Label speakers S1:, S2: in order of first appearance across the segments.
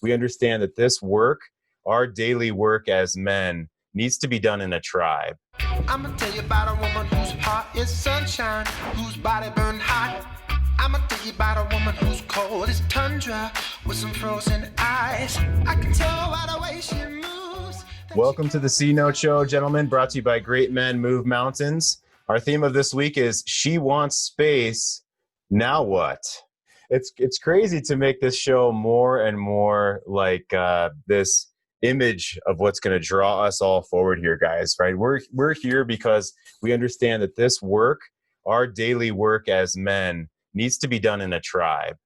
S1: We understand that this work, our daily work as men, needs to be done in a tribe.
S2: I'm gonna tell you about a woman whose heart is sunshine, whose body burned hot. I'm gonna tell you about a woman who's cold as tundra with some frozen eyes. I can tell by the way she moves.
S1: Welcome to the C Note Show, gentlemen, brought to you by Great Men Move Mountains. Our theme of this week is She Wants Space, Now What? It's crazy to make this show more and more like this image of what's going to draw us all forward here, guys, right? We're here because we understand that this work, our daily work as men, needs to be done in a tribe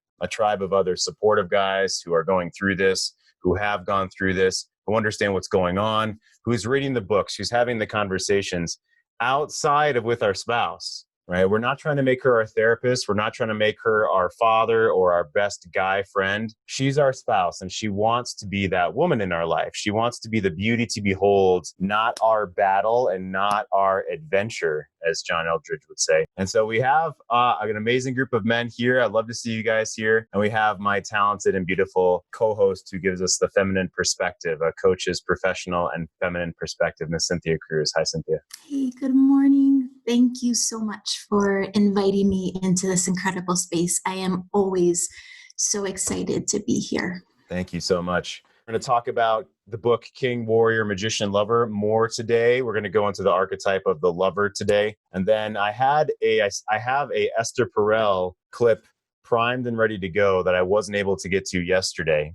S1: of other supportive guys who are going through this, who have gone through this, who understand what's going on, who's reading the books, who's having the conversations outside of with our spouse. Right? We're not trying to make her our therapist. We're not trying to make her our father or our best guy friend. She's our spouse, and she wants to be that woman in our life. She wants to be the beauty to behold, not our battle and not our adventure, as John Eldridge would say. And so we have an amazing group of men here. I'd love to see you guys here. And we have my talented and beautiful co-host who gives us the feminine perspective, a coach's professional and feminine perspective, Miss Cynthia Cruz. Hi, Cynthia.
S3: Hey, good morning. Thank you so much for inviting me into this incredible space. I am always so excited to be here.
S1: Thank you so much. We're going to talk about the book King, Warrior, Magician, Lover more today. We're going to go into the archetype of the lover today. And then I have a Esther Perel clip primed and ready to go that I wasn't able to get to yesterday.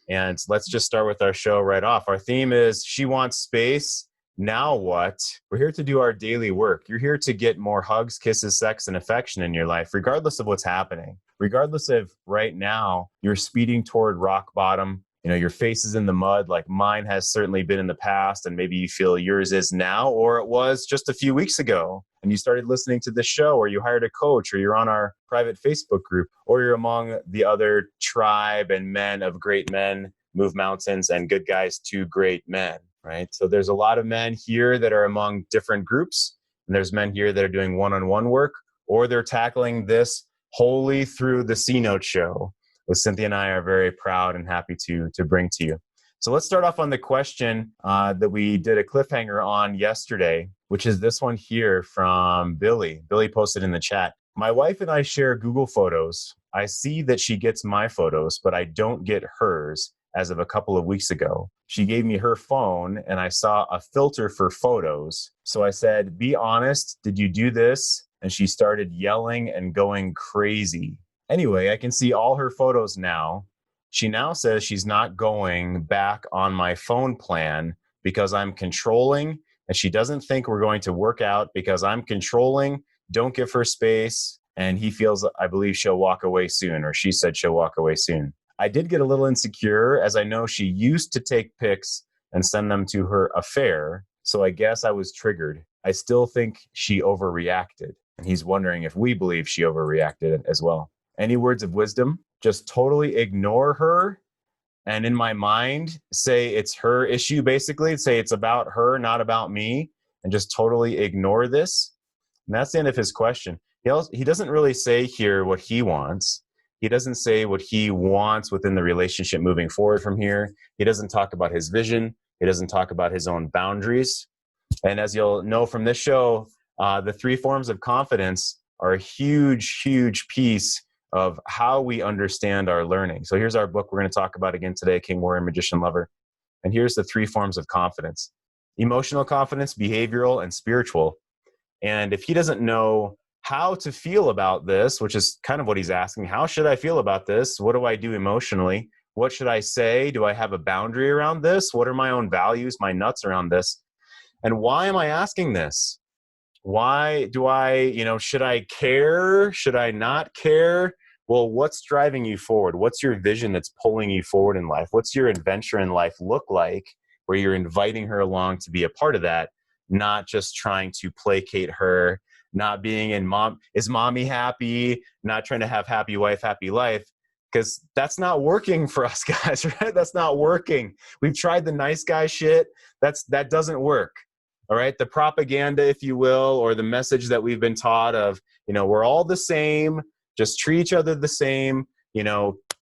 S1: And let's just start with our show right off. Our theme is She Wants Space. Now what? We're here to do our daily work. You're here to get more hugs, kisses, sex, and affection in your life, regardless of what's happening. Regardless of right now, you're speeding toward rock bottom. You know, your face is in the mud like mine has certainly been in the past, and maybe you feel yours is now, or it was just a few weeks ago. And you started listening to this show, or you hired a coach, or you're on our private Facebook group, or you're among the other tribe and men of great men, move mountains, and good guys to great men. Right. So there's a lot of men here that are among different groups, and there's men here that are doing one-on-one work, or they're tackling this wholly through the C Note Show, which Cynthia and I are very proud and happy to bring to you. So let's start off on the question that we did a cliffhanger on yesterday, which is this one here from Billy. Billy posted in the chat. My wife and I share Google Photos. I see that she gets my photos, but I don't get hers. As of a couple of weeks ago, she gave me her phone and I saw a filter for photos. So I said, be honest, did you do this? And she started yelling and going crazy. Anyway, I can see all her photos now. She now says she's not going back on my phone plan because I'm controlling, and she doesn't think we're going to work out because I'm controlling, don't give her space. And he feels, I believe she'll walk away soon, or she said she'll walk away soon. I did get a little insecure, as I know she used to take pics and send them to her affair, so I guess I was triggered. I still think she overreacted, and he's wondering if we believe she overreacted as well. Any words of wisdom? Just totally ignore her, and in my mind, say it's her issue, basically. Say it's about her, not about me, and just totally ignore this. And that's the end of his question. He doesn't really say here what he wants. He doesn't say what he wants within the relationship moving forward from here. He doesn't talk about his vision. He doesn't talk about his own boundaries. And as you'll know from this show, the three forms of confidence are a huge, huge piece of how we understand our learning. So here's our book we're going to talk about again today, King, Warrior, Magician, Lover. And here's the three forms of confidence: emotional confidence, behavioral, and spiritual. And if he doesn't know how to feel about this, which is kind of what he's asking. How should I feel about this? What do I do emotionally? What should I say? Do I have a boundary around this? What are my own values, my nuts around this? And why am I asking this? Why do I, should I care? Should I not care? Well, what's driving you forward? What's your vision that's pulling you forward in life? What's your adventure in life look like where you're inviting her along to be a part of that, not just trying to placate her, not being in is mommy happy, not trying to have happy wife, happy life, because that's not working for us guys, right? That's not working. We've tried the nice guy shit. That doesn't work. All right. The propaganda, if you will, or the message that we've been taught of, we're all the same, just treat each other the same,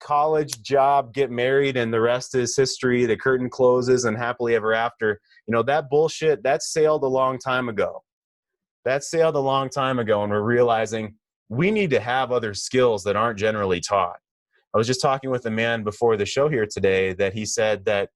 S1: college, job, get married, and the rest is history. The curtain closes and happily ever after. That bullshit, that sailed a long time ago. That sailed a long time ago, and we're realizing we need to have other skills that aren't generally taught. I was just talking with a man before the show here today that he said that,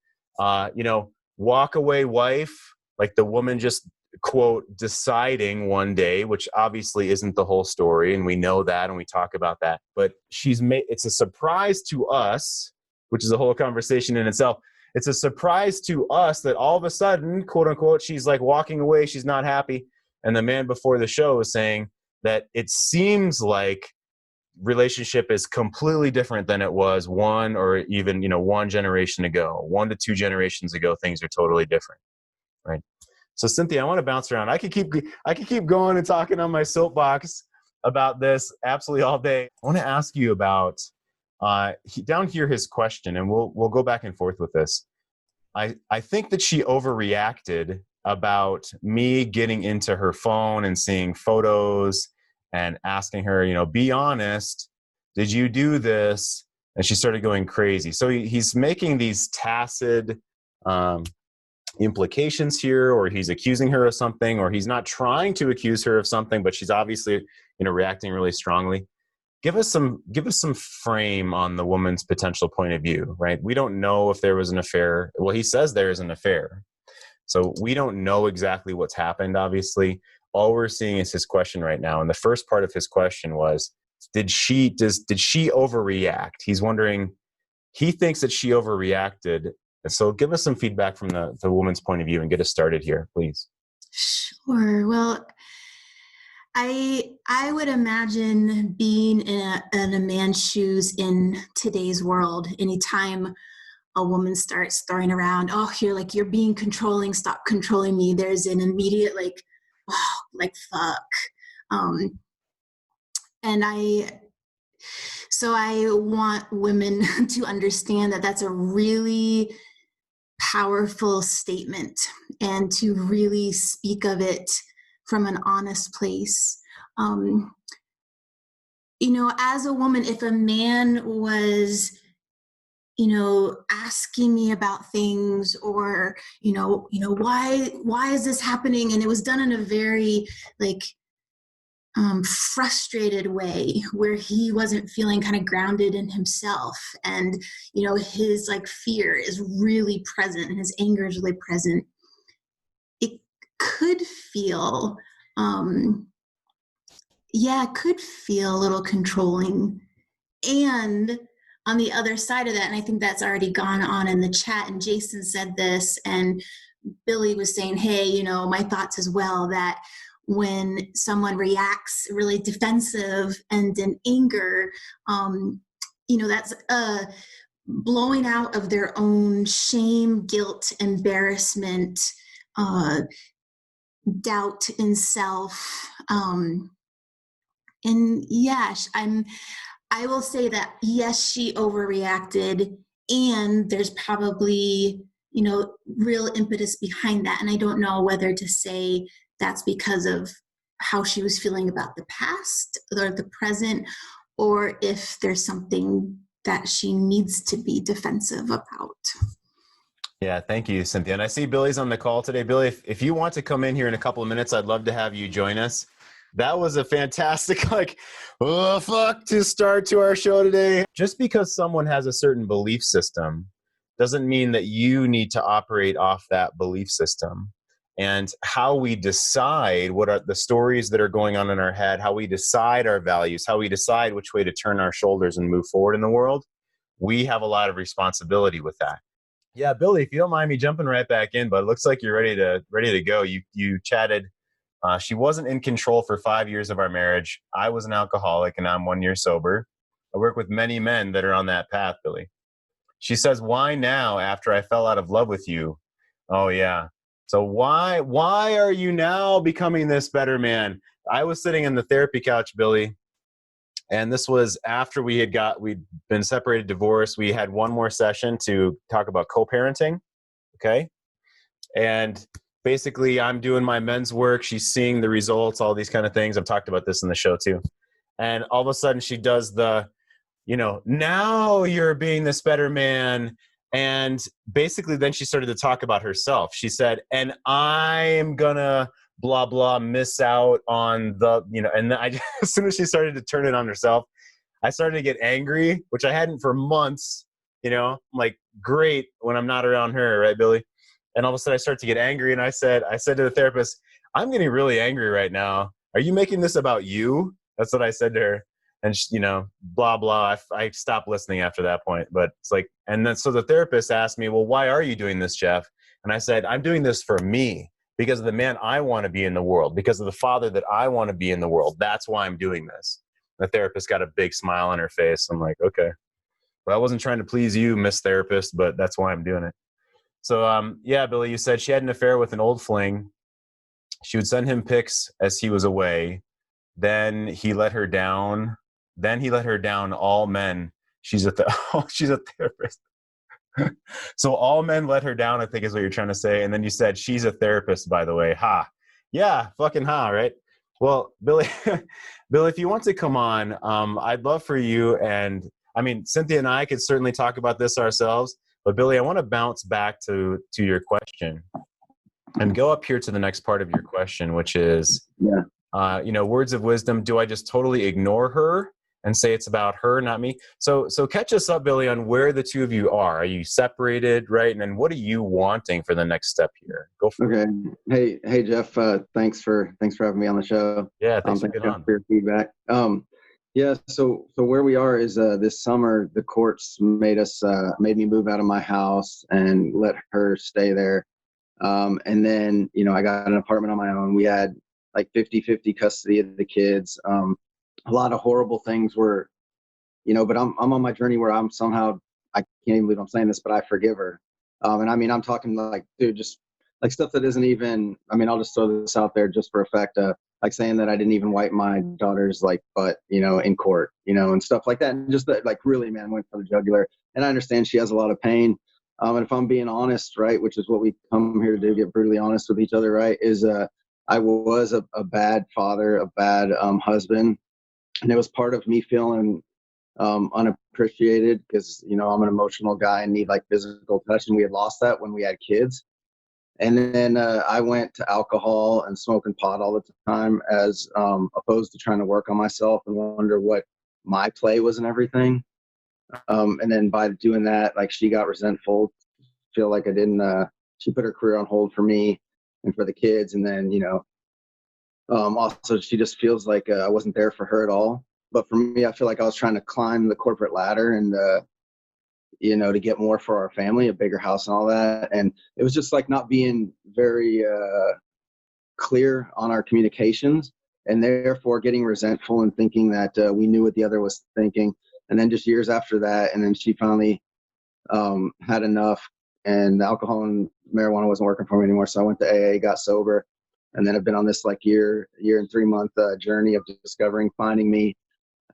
S1: walk away wife, like the woman just, quote, deciding one day, which obviously isn't the whole story, and we know that, and we talk about that. But it's a surprise to us, which is a whole conversation in itself. It's a surprise to us that all of a sudden, quote unquote, she's like walking away, she's not happy. And the man before the show was saying that it seems like relationship is completely different than it was one or even, one generation ago, 1 to 2 generations ago. Things are totally different, right? So Cynthia, I want to bounce around. I could keep going and talking on my soapbox about this absolutely all day. I want to ask you about down here his question, and we'll go back and forth with this. I think that she overreacted about me getting into her phone and seeing photos and asking her, be honest, did you do this? And she started going crazy. So he's making these tacit implications here, or he's accusing her of something, or he's not trying to accuse her of something, but she's obviously, reacting really strongly. Give us some frame on the woman's potential point of view, right? We don't know if there was an affair. Well, he says there is an affair. So we don't know exactly what's happened, obviously. All we're seeing is his question right now. And the first part of his question was, did she overreact? He's wondering, he thinks that she overreacted. And so give us some feedback from the woman's point of view and get us started here, please.
S3: Sure. Well, I would imagine being in a man's shoes in today's world, anytime a woman starts throwing around, oh, you're being controlling, stop controlling me, there's an immediate fuck. And I want women to understand that that's a really powerful statement, and to really speak of it from an honest place. As a woman, if a man was, asking me about things, or, why is this happening? And it was done in a very frustrated way, where he wasn't feeling kind of grounded in himself. And, his fear is really present and his anger is really present. It could feel, it could feel a little controlling. And on the other side of that, and I think that's already gone on in the chat, and Jason said this, and Billy was saying, hey, my thoughts as well, that when someone reacts really defensive and in anger, that's blowing out of their own shame, guilt, embarrassment, doubt in self. And yes, I will say that, yes, she overreacted, and there's probably, real impetus behind that. And I don't know whether to say that's because of how she was feeling about the past or the present, or if there's something that she needs to be defensive about.
S1: Yeah, thank you, Cynthia. And I see Billy's on the call today. Billy, if you want to come in here in a couple of minutes, I'd love to have you join us. That was a fantastic, to start to our show today. Just because someone has a certain belief system doesn't mean that you need to operate off that belief system. And how we decide what are the stories that are going on in our head, how we decide our values, how we decide which way to turn our shoulders and move forward in the world, we have a lot of responsibility with that. Yeah, Billy, if you don't mind me jumping right back in, but it looks like you're ready to go. You chatted. She wasn't in control for 5 years of our marriage. I was an alcoholic, and I'm 1 year sober. I work with many men that are on that path, Billy. She says, why now after I fell out of love with you? Oh, yeah. So why are you now becoming this better man? I was sitting in the therapy couch, Billy, and this was after we'd been separated, divorced. We had one more session to talk about co-parenting, okay? And basically, I'm doing my men's work. She's seeing the results, all these kind of things. I've talked about this in the show too. And all of a sudden, she does the, now you're being this better man. And basically then she started to talk about herself. She said, and I'm gonna blah, blah, miss out on the, and then as soon as she started to turn it on herself, I started to get angry, which I hadn't for months, I'm like, great when I'm not around her, right, Billy? And all of a sudden I start to get angry. And I said to the therapist, I'm getting really angry right now. Are you making this about you? That's what I said to her. And she, blah, blah. I stopped listening after that point. But it's like, and then so the therapist asked me, well, why are you doing this, Jeff? And I said, I'm doing this for me, because of the man I want to be in the world, because of the father that I want to be in the world. That's why I'm doing this. The therapist got a big smile on her face. I'm like, okay, well, I wasn't trying to please you, Miss Therapist, but that's why I'm doing it. So, yeah, Billy, you said she had an affair with an old fling. She would send him pics as he was away. Then he let her down. All men. She's a therapist. So all men let her down, I think is what you're trying to say. And then you said she's a therapist, by the way. Ha. Yeah, fucking ha, right? Well, Billy, Billy, if you want to come on, I'd love for you. And I mean, Cynthia and I could certainly talk about this ourselves. But Billy, I want to bounce back to your question and go up here to the next part of your question, which is, words of wisdom. Do I just totally ignore her and say it's about her, not me? So catch us up, Billy, on where the two of you are. Are you separated, right? And then what are you wanting for the next step here? Go for it.
S4: Okay. Hey, Jeff. Thanks for having me on the show.
S1: Yeah, thanks for being on.
S4: For your feedback. So where we are is this summer the courts made me move out of my house and let her stay there. And then I got an apartment on my own. We had like 50-50 custody of the kids. A lot of horrible things were, but I'm on my journey where I'm somehow, I can't even believe I'm saying this, but I forgive her. And I mean, I'm talking like, dude, just like stuff that isn't even, I mean, I'll just throw this out there just for effect. Like saying that I didn't even wipe my daughter's like butt, in court, and stuff like that. And just that, like, really, man, went for the jugular. And I understand she has a lot of pain. And if I'm being honest, right, which is what we come here to do, get brutally honest with each other, right, is I was a bad father, a bad husband. And it was part of me feeling unappreciated because, I'm an emotional guy and need like physical touch. And we had lost that when we had kids. And then I went to alcohol and smoking pot all the time as opposed to trying to work on myself and wonder what my play was and everything. And then by doing that, like, she got resentful, feel like I didn't, she put her career on hold for me and for the kids. And then, also she just feels like I wasn't there for her at all. But for me, I feel like I was trying to climb the corporate ladder and, to get more for our family, a bigger house and all that. And it was just like not being very clear on our communications, and therefore getting resentful and thinking that we knew what the other was thinking. And then just years after that, and then she finally had enough, and alcohol and marijuana wasn't working for me anymore. So I went to AA, got sober, and then I've been on this like year and 3 month journey of discovering, finding me.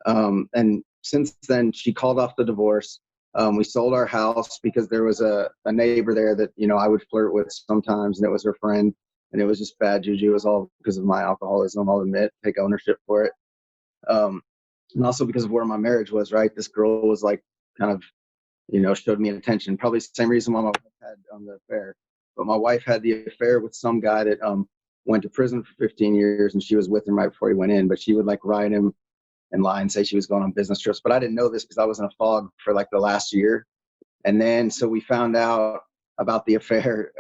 S4: And since then, she called off the divorce. We sold our house because there was a neighbor there that, I would flirt with sometimes, and it was her friend, and it was just bad juju. It was all because of my alcoholism. I'll admit, take ownership for it. And also because of where my marriage was, right? This girl was like kind of, showed me attention. Probably the same reason why my wife had the affair. But my wife had the affair with some guy that went to prison for 15 years, and she was with him right before he went in. But she would like write him and lie and say she was going on business trips. But I didn't know this because I was in a fog for like the last year. And then so we found out about the affair.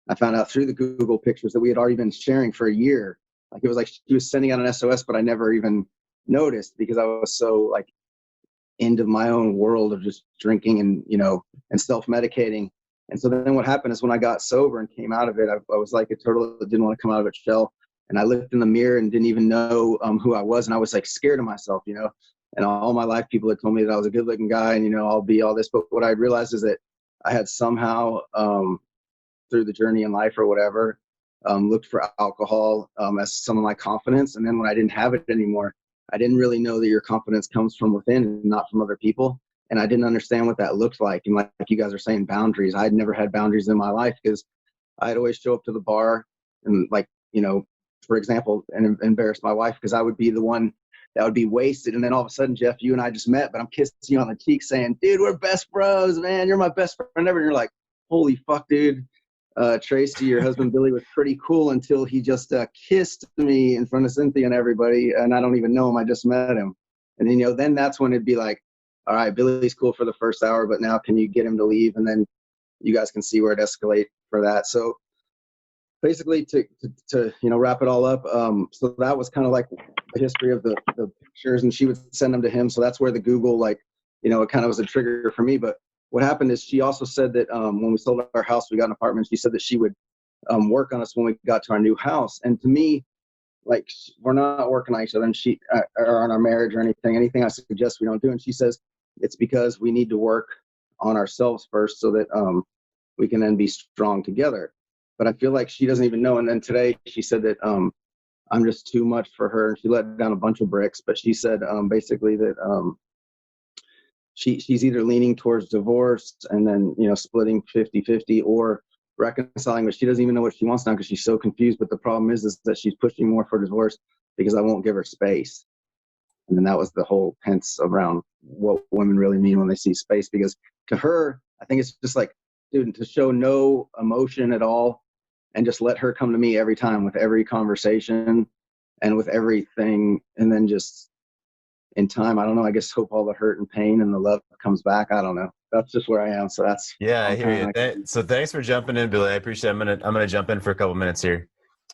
S4: I found out through the Google pictures that we had already been sharing for a year. Like, it was like she was sending out an SOS, but I never even noticed because I was so like into my own world of just drinking and, and self-medicating. And so then what happened is when I got sober and came out of it, I was like, I totally didn't want to come out of its shell. And I looked in the mirror and didn't even know who I was. And I was like scared of myself, and all my life people had told me that I was a good looking guy and, I'll be all this. But what I realized is that I had somehow through the journey in life or whatever, looked for alcohol as some of my confidence. And then when I didn't have it anymore, I didn't really know that your confidence comes from within and not from other people. And I didn't understand what that looked like. And like you guys are saying, boundaries. I had never had boundaries in my life because I'd always show up to the bar and like, for example, and embarrass my wife because I would be the one that would be wasted. And then all of a sudden, Jeff, you and I just met, but I'm kissing you on the cheek saying, dude, we're best bros, man. You're my best friend ever. And you're like, holy fuck, dude. Tracy, your husband Billy, was pretty cool until he just kissed me in front of Cynthia and everybody, and I don't even know him. I just met him. And then, then that's when it'd be like, all right, Billy's cool for the first hour, but now can you get him to leave? And then you guys can see where it escalates for that. So basically to wrap it all up, so that was kind of like the history of the pictures, and she would send them to him. So that's where the Google, it kind of was a trigger for me. But what happened is she also said that when we sold our house, we got an apartment, she said that she would work on us when we got to our new house. And to me, we're not working on each other, and she or on our marriage or anything I suggest we don't do. And she says it's because we need to work on ourselves first so that we can then be strong together. But I feel like she doesn't even know. And then today she said that I'm just too much for her, and she let down a bunch of bricks. But she said basically that she's either leaning towards divorce and then splitting 50-50 or reconciling, but she doesn't even know what she wants now because she's so confused. But the problem is that she's pushing more for divorce because I won't give her space. And then that was the whole hence around what women really mean when they see space, because to her, I think it's just like, dude, to show no emotion at all and just let her come to me every time with every conversation and with everything. And then just in time, I don't know, I guess hope all the hurt and pain and the love comes back. I don't know. That's just where I am. So that's,
S1: yeah, I hear you. So thanks for jumping in, Billy. I appreciate it. I'm gonna jump in for a couple minutes here.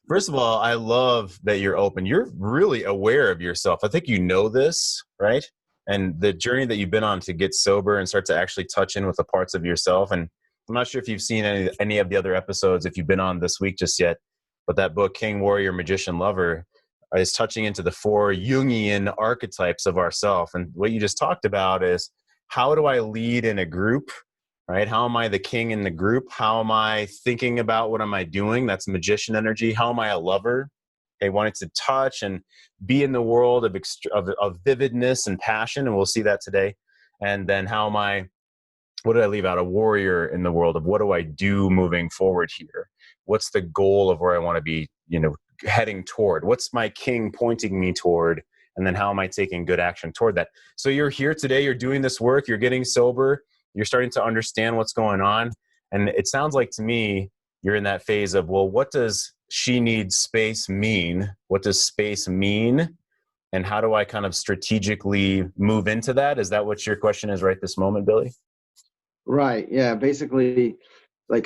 S1: First of all, I love that you're open. You're really aware of yourself. I think you know this, right? And the journey that you've been on to get sober and start to actually touch in with the parts of yourself. And I'm not sure if you've seen any of the other episodes, if you've been on this week just yet, but that book, King, Warrior, Magician, Lover, is touching into the 4 Jungian archetypes of ourself. And what you just talked about is, how do I lead in a group, right? How am I the king in the group? How am I thinking about what am I doing? That's magician energy. How am I a lover? Okay, wanting to touch and be in the world of vividness and passion, and we'll see that today. And then what did I leave out? A warrior in the world of what do I do moving forward here? What's the goal of where I want to be, heading toward? What's my king pointing me toward? And then how am I taking good action toward that? So you're here today, you're doing this work, you're getting sober, you're starting to understand what's going on. And it sounds like to me, you're in that phase of, well, what does she need space mean? What does space mean? And how do I kind of strategically move into that? Is that what your question is right this moment, Billy?
S4: Right. Yeah. Basically,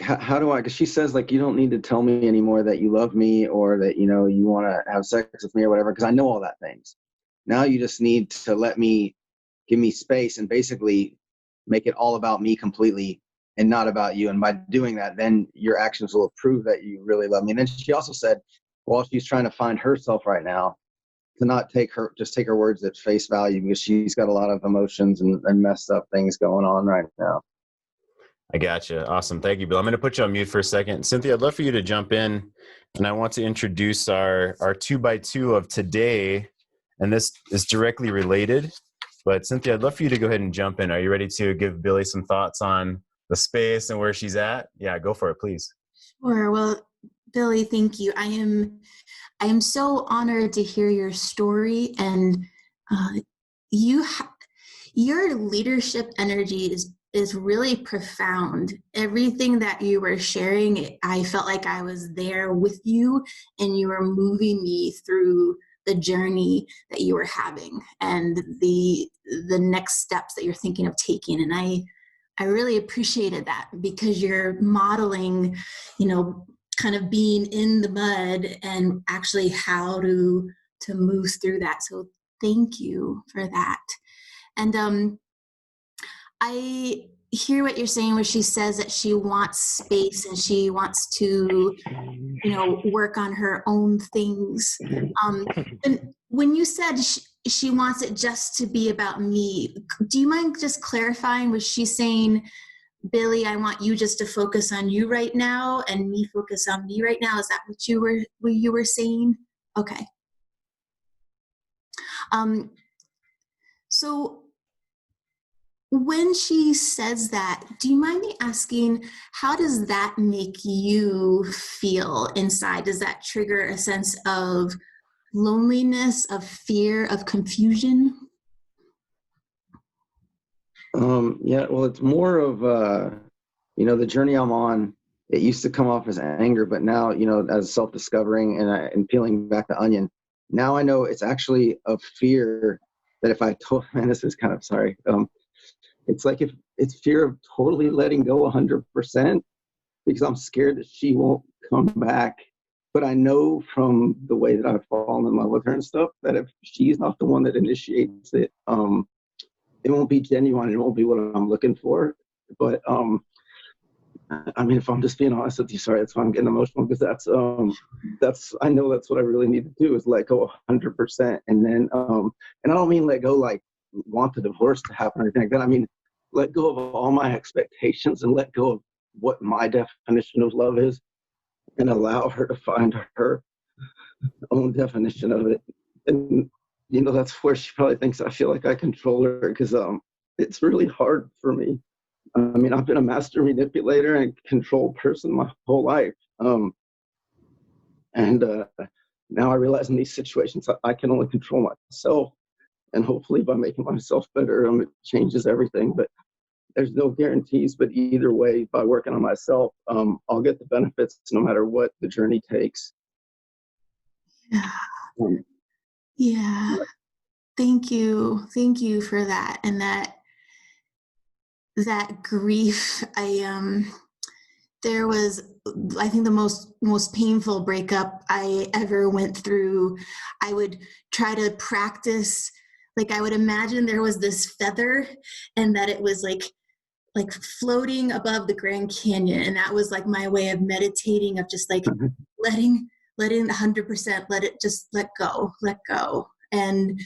S4: how do I, because she says, you don't need to tell me anymore that you love me or that, you want to have sex with me or whatever, because I know all that things. Now you just need to give me space and basically make it all about me completely and not about you. And by doing that, then your actions will prove that you really love me. And then she also said, while she's trying to find herself right now, to not take her words at face value, because she's got a lot of emotions and messed up things going on right now.
S1: I gotcha. Awesome. Thank you, Bill. I'm going to put you on mute for a second. Cynthia, I'd love for you to jump in, and I want to introduce our 2x2 of today. And this is directly related, but Cynthia, I'd love for you to go ahead and jump in. Are you ready to give Billy some thoughts on the space and where she's at? Yeah, go for it, please.
S3: Sure. Well, Billy, thank you. I am so honored to hear your story, and your leadership energy is really profound. Everything that you were sharing, I felt like I was there with you, and you were moving me through the journey that you were having and the next steps that you're thinking of taking. And I really appreciated that, because you're modeling, kind of being in the mud and actually how to move through that. So thank you for that. And I hear what you're saying, where she says that she wants space and she wants to, work on her own things. And when you said she wants it just to be about me, do you mind just clarifying? Was she saying, Billy, I want you just to focus on you right now and me focus on me right now? Is that what you were saying? Okay. So when she says that, do you mind me asking, how does that make you feel inside? Does that trigger a sense of loneliness, of fear, of confusion?
S4: Yeah, well, it's more of, the journey I'm on. It used to come off as anger, but now, as self-discovering and peeling back the onion, now I know it's actually a fear that if I told, man, this is kind of, sorry. It's like if it's fear of totally letting go 100% because I'm scared that she won't come back. But I know from the way that I've fallen in love with her and stuff that if she's not the one that initiates it, it won't be genuine. It won't be what I'm looking for. But I mean, if I'm just being honest with you, sorry, that's why I'm getting emotional, because I know that's what I really need to do is let go 100%. And then, and I don't mean let go like want the divorce to happen or anything like that. I mean, let go of all my expectations and let go of what my definition of love is and allow her to find her own definition of it. And, that's where she probably thinks I feel like I control her, because it's really hard for me. I mean, I've been a master manipulator and control person my whole life. And now I realize in these situations, I can only control myself. And hopefully by making myself better, it changes everything. But there's no guarantees. But either way, by working on myself, I'll get the benefits no matter what the journey takes.
S3: Yeah. Yeah. Thank you. Thank you for that. And that grief, there was, I think, the most painful breakup I ever went through. I would try to practice, like I would imagine there was this feather and that it was like floating above the Grand Canyon. And that was like my way of meditating, of just like letting 100%, let go. And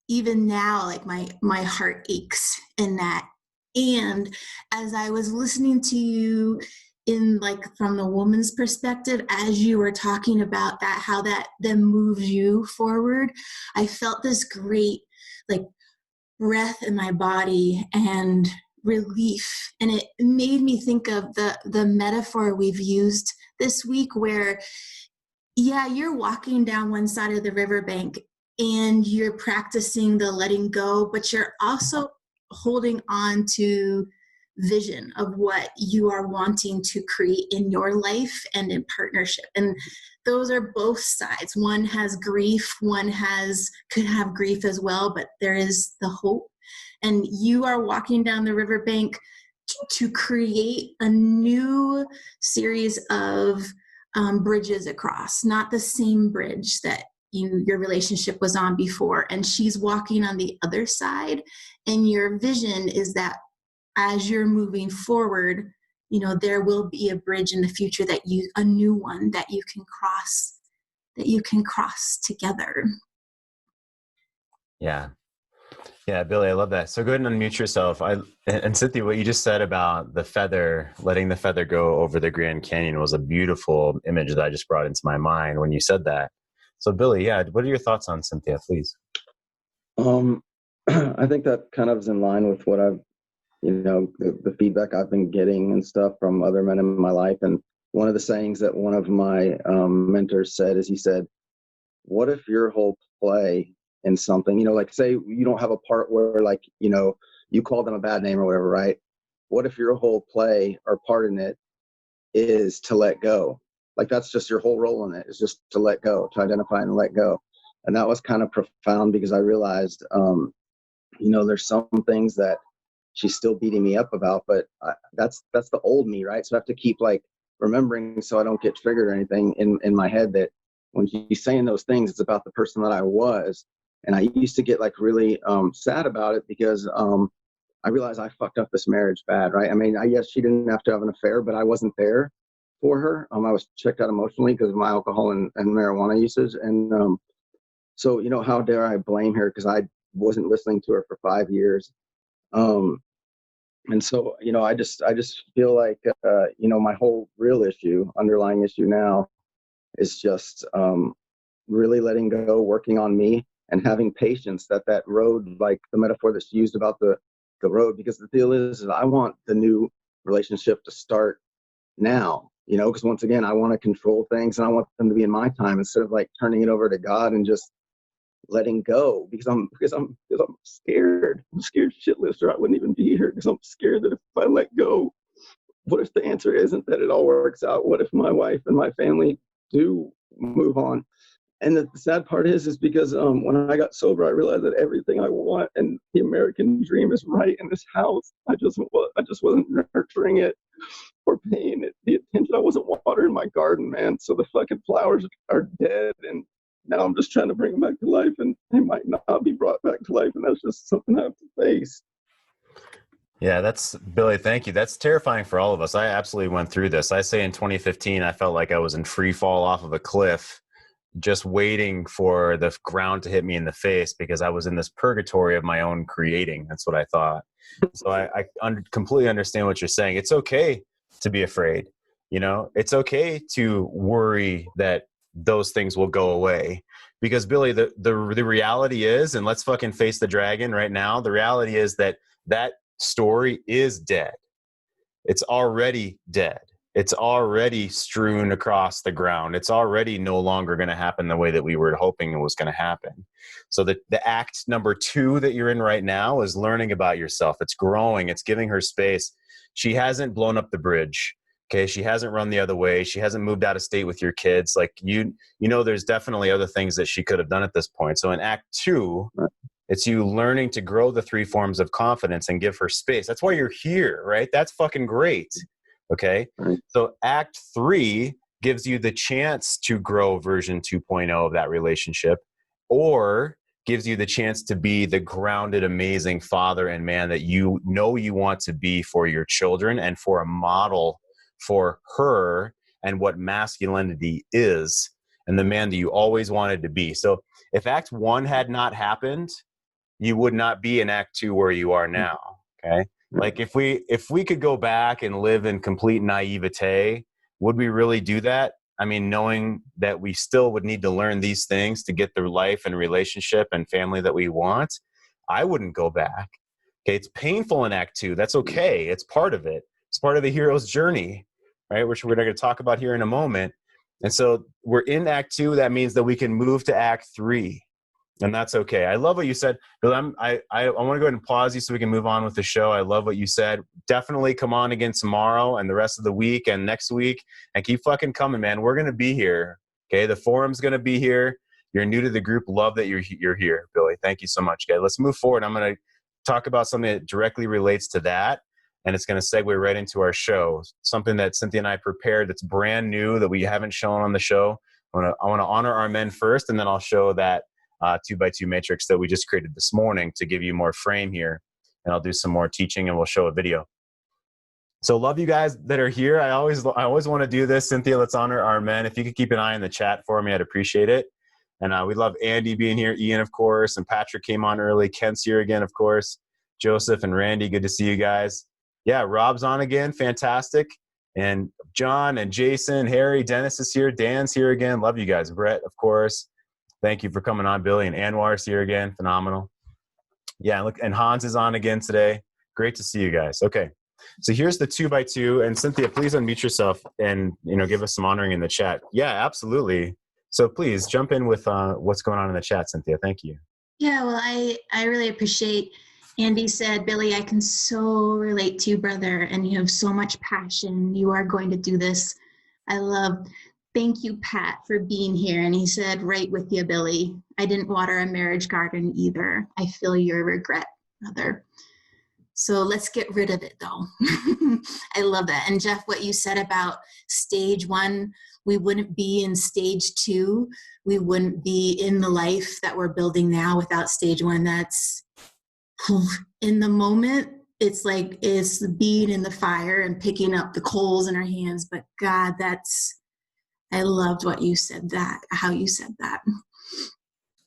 S3: even now, like my heart aches in that. And as I was listening to you in like from the woman's perspective, as you were talking about that, how that then moves you forward, I felt this great like breath in my body and relief. And it made me think of the metaphor we've used this week where, yeah, you're walking down one side of the riverbank and you're practicing the letting go, but you're also holding on to vision of what you are wanting to create in your life and in partnership. And those are both sides. One has grief, could have grief as well, but there is the hope. And you are walking down the riverbank to create a new series of bridges across, not the same bridge that your relationship was on before. And she's walking on the other side. And your vision is that as you're moving forward, there will be a bridge in the future a new one that you can cross together.
S1: Yeah. Yeah, Billy, I love that. So go ahead and unmute yourself. And Cynthia, what you just said about the feather, letting the feather go over the Grand Canyon was a beautiful image that I just brought into my mind when you said that. So Billy, yeah, what are your thoughts on Cynthia, please?
S4: I think that kind of is in line with what I've, the feedback I've been getting and stuff from other men in my life. And one of the sayings that one of my mentors said is, he said, what if your whole play in something, like say you don't have a part where like, you call them a bad name or whatever, right? What if your whole play or part in it is to let go? Like that's just your whole role in it, is just to let go, to identify and let go. And that was kind of profound because I realized, there's some things that she's still beating me up about, but that's the old me, right? So I have to keep like remembering so I don't get triggered or anything in my head that when she's saying those things, it's about the person that I was. And I used to get like really sad about it because I realized I fucked up this marriage bad, right? I mean, I guess she didn't have to have an affair, but I wasn't there for her. I was checked out emotionally because of my alcohol and marijuana usage. And so, how dare I blame her because I wasn't listening to her for 5 years. And so, I just feel like, my whole real underlying issue now is just really letting go, working on me, and having patience that road, like the metaphor that's used about the road, because the deal is I want the new relationship to start now. you know, because once again, I want to control things and I want them to be in my time instead of like turning it over to God and just letting go because I'm scared. I'm scared shitless, or I wouldn't even be here because I'm scared that if I let go, what if the answer isn't that it all works out? What if my wife and my family do move on? And the sad part is because when I got sober, I realized that everything I want and the American dream is right in this house. I just wasn't nurturing it or paying it the attention. I wasn't watering my garden, man. So the fucking flowers are dead, and now I'm just trying to bring them back to life, and they might not be brought back to life, and that's just something I have to face.
S1: Yeah, that's Billy. Thank you. That's terrifying for all of us. I absolutely went through this. I say in 2015, I felt like I was in free fall off of a cliff, just waiting for the ground to hit me in the face because I was in this purgatory of my own creating. That's what I thought. So I completely understand what you're saying. It's okay to be afraid. You know, it's okay to worry that those things will go away because Billy, the reality is, and let's fucking face the dragon right now. The reality is that story is dead. It's already dead. It's already strewn across the ground. It's already no longer going to happen the way that we were hoping it was going to happen. So the act number 2 that you're in right now is learning about yourself. It's growing. It's giving her space. She hasn't blown up the bridge. Okay. She hasn't run the other way. She hasn't moved out of state with your kids. Like you know, there's definitely other things that she could have done at this point. So in act 2, it's you learning to grow the 3 forms of confidence and give her space. That's why you're here, right? That's fucking great. Okay. So act 3 gives you the chance to grow version 2.0 of that relationship, or gives you the chance to be the grounded, amazing father and man that you know you want to be for your children and for a model for her and what masculinity is and the man that you always wanted to be. So if act 1 had not happened, you would not be in act 2 where you are now. Okay. Like if we could go back and live in complete naivete, would we really do that? I mean, knowing that we still would need to learn these things to get the life and relationship and family that we want, I wouldn't go back. Okay. It's painful in act 2. That's okay. It's part of it. It's part of the hero's journey, right? Which we're going to talk about here in a moment. And so we're in act 2. That means that we can move to act 3. And that's okay. I love what you said. But I want to go ahead and pause you so we can move on with the show. I love what you said. Definitely come on again tomorrow and the rest of the week and next week. And keep fucking coming, man. We're going to be here. Okay. The forum's going to be here. You're new to the group. Love that you're here, Billy. Thank you so much, guys. Let's move forward. I'm going to talk about something that directly relates to that. And it's going to segue right into our show. Something that Cynthia and I prepared that's brand new that we haven't shown on the show. I want to honor our men first, and then I'll show that 2x2 matrix that we just created this morning to give you more frame here. And I'll do some more teaching and we'll show a video. So love you guys that are here. I always want to do this. Cynthia, let's honor our men. If you could keep an eye on the chat for me, I'd appreciate it. And we love Andy being here, Ian, of course, and Patrick came on early. Kent's here again, of course. Joseph and Randy, good to see you guys. Yeah, Rob's on again. Fantastic. And John and Jason, Harry, Dennis is here. Dan's here again. Love you guys. Brett, of course. Thank you for coming on, Billy. And Anwar's here again. Phenomenal. Yeah, look, and Hans is on again today. Great to see you guys. Okay, so here's the 2x2. And Cynthia, please unmute yourself and give us some honoring in the chat. Yeah, absolutely. So please jump in with what's going on in the chat, Cynthia. Thank you.
S3: Yeah, well, I really appreciate Andy said, Billy, I can so relate to you, brother, and you have so much passion. You are going to do this. I love. Thank you, Pat, for being here. And he said, right with you, Billy. I didn't water a marriage garden either. I feel your regret, brother. So let's get rid of it, though. I love that. And Jeff, what you said about stage 1, we wouldn't be in stage 2. We wouldn't be in the life that we're building now without stage 1. That's in the moment. It's like it's being in the fire and picking up the coals in our hands. But God, I loved what you said how you said that.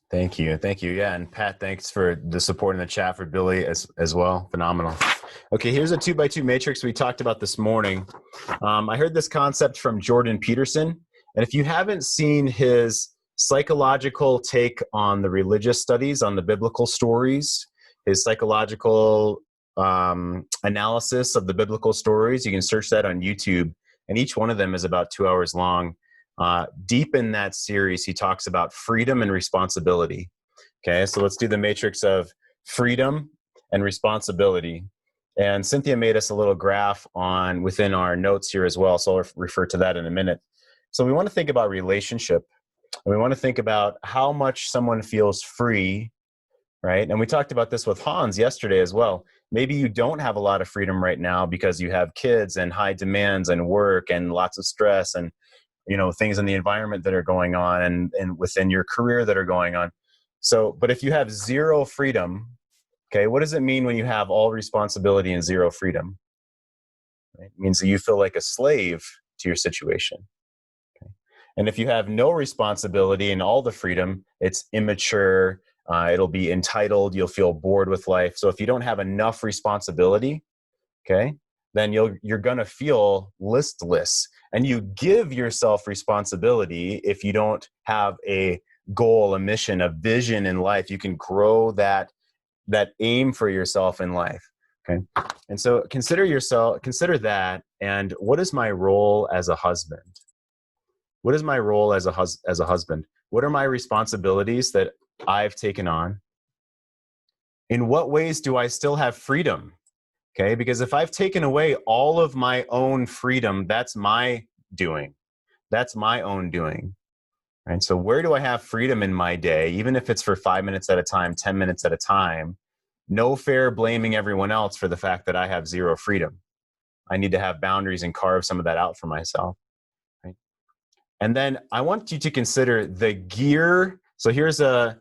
S1: Thank you. Thank you. Yeah. And Pat, thanks for the support in the chat for Billy as well. Phenomenal. Okay. Here's a 2x2 matrix we talked about this morning. I heard this concept from Jordan Peterson. And if you haven't seen his psychological take on the religious studies, on the biblical stories, his psychological analysis of the biblical stories, you can search that on YouTube. and each one of them is about 2 hours long. Deep in that series, he talks about freedom and responsibility. Okay, so let's do the matrix of freedom and responsibility. And Cynthia made us a little graph within our notes here as well, so I'll refer to that in a minute. So we want to think about relationship, and we want to think about how much someone feels free, right? And we talked about this with Hans yesterday as well. Maybe you don't have a lot of freedom right now because you have kids and high demands and work and lots of stress and things in the environment that are going on and within your career that are going on. So, but if you have zero freedom, okay, what does it mean when you have all responsibility and zero freedom? Right? It means that you feel like a slave to your situation. Okay? And if you have no responsibility and all the freedom, it's immature, it'll be entitled, you'll feel bored with life. So if you don't have enough responsibility, okay, then you're going to feel listless. And you give yourself responsibility if you don't have a goal, a mission, a vision in life. You can grow that aim for yourself in life. Okay. And so consider that. And what is my role as a husband? What is my role as a husband? What are my responsibilities that I've taken on? In what ways do I still have freedom? Okay, because if I've taken away all of my own freedom, that's my doing. That's my own doing. Right? So where do I have freedom in my day, even if it's for 5 minutes at a time, 10 minutes at a time? No fair blaming everyone else for the fact that I have zero freedom. I need to have boundaries and carve some of that out for myself. Right? And then I want you to consider the gear. So here's a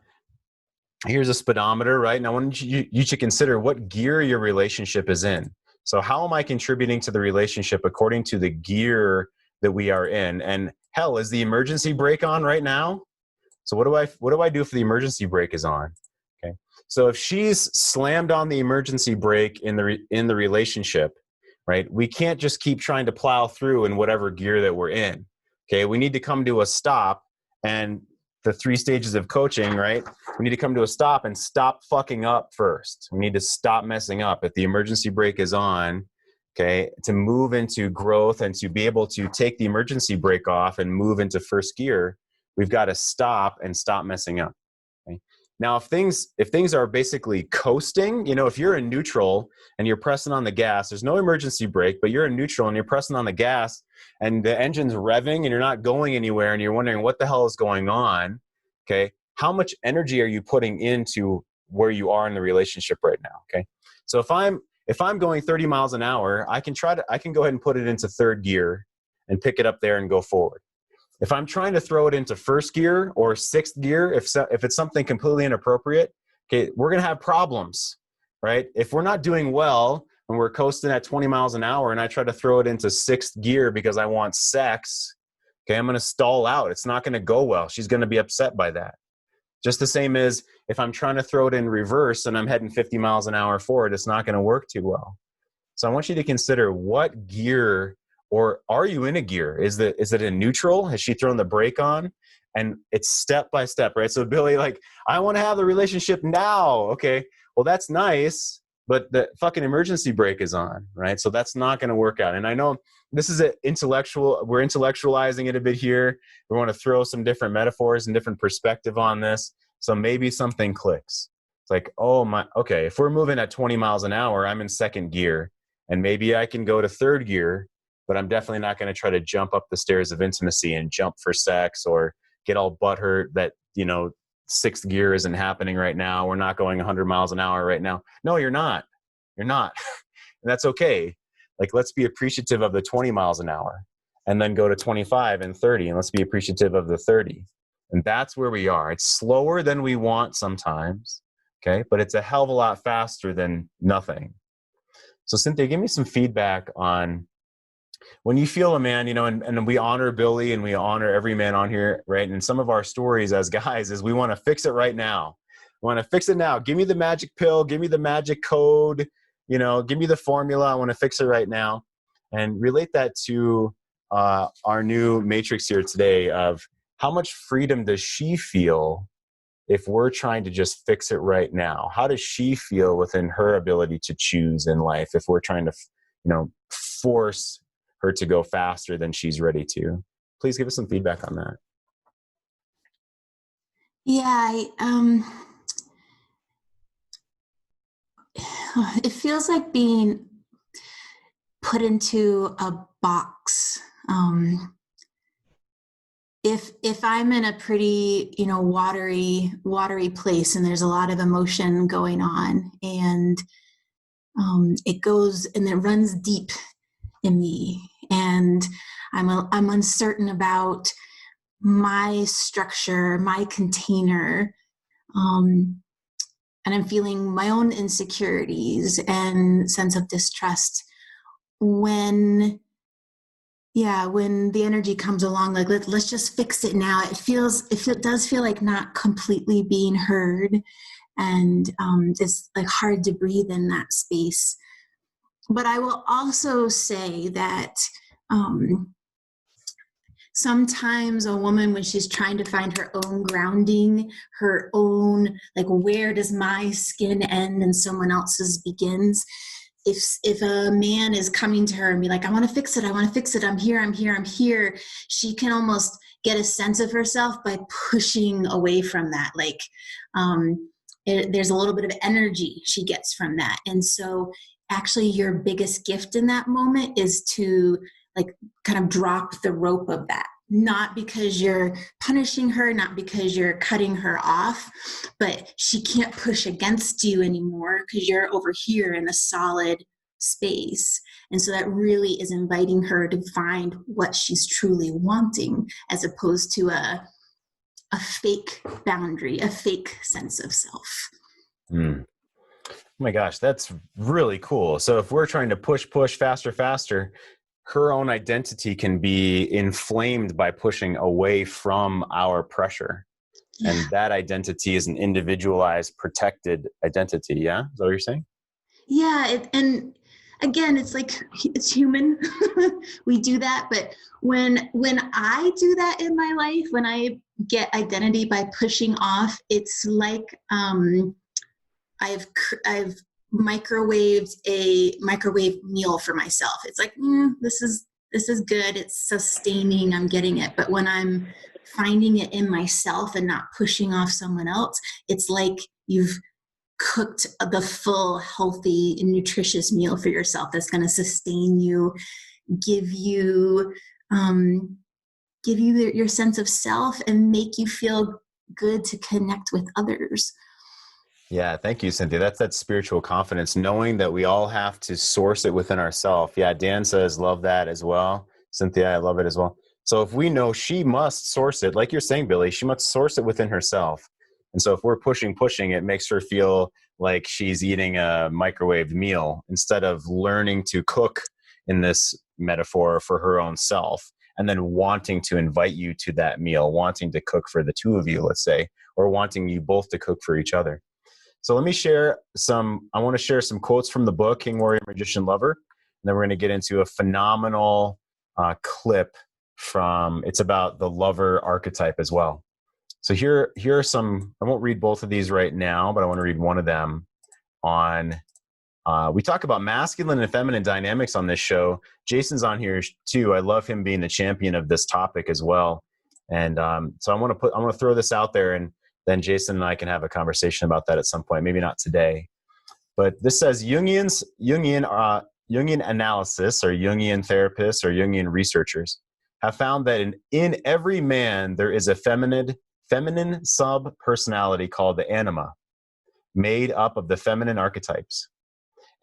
S1: speedometer, right? And I want you to consider what gear your relationship is in. So how am I contributing to the relationship according to the gear that we are in? And hell, is the emergency brake on right now? So what do I do if the emergency brake is on? Okay. So if she's slammed on the emergency brake in the relationship, right? We can't just keep trying to plow through in whatever gear that we're in. Okay. We need to come to a stop, and the 3 stages of coaching, right? We need to come to a stop and stop fucking up first. We need to stop messing up. If the emergency brake is on, okay, to move into growth and to be able to take the emergency brake off and move into first gear, we've got to stop and stop messing up. Okay? Now, if things are basically coasting, if you're in neutral and you're pressing on the gas, there's no emergency brake, but you're in neutral and you're pressing on the gas and the engine's revving and you're not going anywhere and you're wondering what the hell is going on, okay? How much energy are you putting into where you are in the relationship right now, okay? So if I'm going 30 miles an hour, I can go ahead and put it into third gear and pick it up there and go forward. If I'm trying to throw it into first gear or sixth gear, if it's something completely inappropriate, okay, we're going to have problems, right? If we're not doing well and we're coasting at 20 miles an hour and I try to throw it into sixth gear because I want sex, okay, I'm going to stall out. It's not going to go well. She's going to be upset by that. Just the same as if I'm trying to throw it in reverse and I'm heading 50 miles an hour forward, it's not going to work too well. So I want you to consider what gear, or are you in a gear? Is it in neutral? Has she thrown the brake on? And it's step by step, right? So Billy, I want to have the relationship now. Okay, well, that's nice, but the fucking emergency brake is on, right? So that's not going to work out. And I know this is we're intellectualizing it a bit here. We want to throw some different metaphors and different perspective on this. So maybe something clicks. It's like, okay, if we're moving at 20 miles an hour, I'm in second gear, and maybe I can go to third gear, but I'm definitely not going to try to jump up the stairs of intimacy and jump for sex or get all butthurt that, sixth gear isn't happening right now. We're not going 100 miles an hour right now. No, you're not. You're not. And that's okay. Let's be appreciative of the 20 miles an hour and then go to 25 and 30, and let's be appreciative of the 30. And that's where we are. It's slower than we want sometimes, okay? But it's a hell of a lot faster than nothing. So Cynthia, give me some feedback on when you feel a man, and we honor Billy and we honor every man on here, right? And some of our stories as guys is we want to fix it right now. We want to fix it now. Give me the magic pill. Give me the magic code. Give me the formula. I want to fix it right now. And relate that to our new matrix here today of how much freedom does she feel if we're trying to just fix it right now? How does she feel within her ability to choose in life if we're trying to, force her to go faster than she's ready to. Please give us some feedback on that.
S3: Yeah, it feels like being put into a box. If I'm in a pretty, watery place and there's a lot of emotion going on, and it goes and it runs deep in me, and I'm uncertain about my structure, my container, and I'm feeling my own insecurities and sense of distrust. When the energy comes along, like let's just fix it now, it does feel like not completely being heard, and it's like hard to breathe in that space. But I will also say that sometimes a woman, when she's trying to find her own grounding, her own, like, where does my skin end and someone else's begins? If a man is coming to her and be like, I want to fix it, I'm here, she can almost get a sense of herself by pushing away from that. Like, there's a little bit of energy she gets from that. And so actually your biggest gift in that moment is to, like, kind of drop the rope of that. Not because you're punishing her, not because you're cutting her off, but she can't push against you anymore because you're over here in a solid space. And so that really is inviting her to find what she's truly wanting, as opposed to a fake boundary, a fake sense of self.
S1: Oh my gosh, that's really cool. So if we're trying to push faster, her own identity can be inflamed by pushing away from our pressure. Yeah. And that identity is an individualized, protected identity. Yeah? Is that what you're saying?
S3: Yeah. And again, it's like, it's human. We do that. But when I do that in my life, when I get identity by pushing off, it's like I've microwaved a microwave meal for myself. It's like, this is good. It's sustaining. I'm getting it. But when I'm finding it in myself and not pushing off someone else, it's like you've cooked the full, healthy, nutritious meal for yourself that's going to sustain you, give you your sense of self, and make you feel good to connect with others.
S1: Yeah, thank you, Cynthia. That's that spiritual confidence, knowing that we all have to source it within ourselves. Yeah, Dan says, love that as well. Cynthia, I love it as well. So if we know she must source it, like you're saying, Billy, she must source it within herself. And so if we're pushing, it makes her feel like she's eating a microwaved meal instead of learning to cook, in this metaphor, for her own self, and then wanting to invite you to that meal, wanting to cook for the two of you, let's say, or wanting you both to cook for each other. So let me I want to share some quotes from the book, King, Warrior, Magician, Lover. And then we're going to get into a phenomenal clip it's about the lover archetype as well. So here are some, I won't read both of these right now, but I want to read one of them on, we talk about masculine and feminine dynamics on this show. Jason's on here too. I love him being the champion of this topic as well. And so I want to throw this out there, and then Jason and I can have a conversation about that at some point. Maybe not today. But this says Jungian analysis, or Jungian therapists, or Jungian researchers have found that in every man there is a feminine sub-personality called the anima, made up of the feminine archetypes.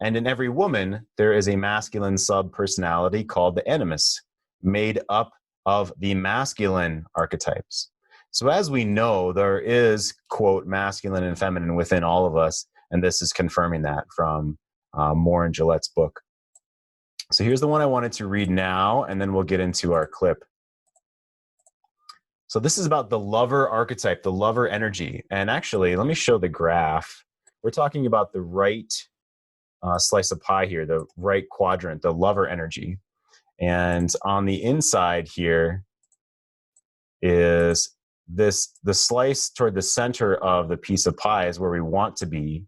S1: And in every woman there is a masculine sub-personality called the animus, made up of the masculine archetypes. So as we know, there is, quote, masculine and feminine within all of us, and this is confirming that from Moore and Gillette's book. So here's the one I wanted to read now, and then we'll get into our clip. So this is about the lover archetype, the lover energy. And actually, let me show the graph. We're talking about the right slice of pie here, the right quadrant, the lover energy. And on the inside here is the slice toward the center of the piece of pie is where we want to be,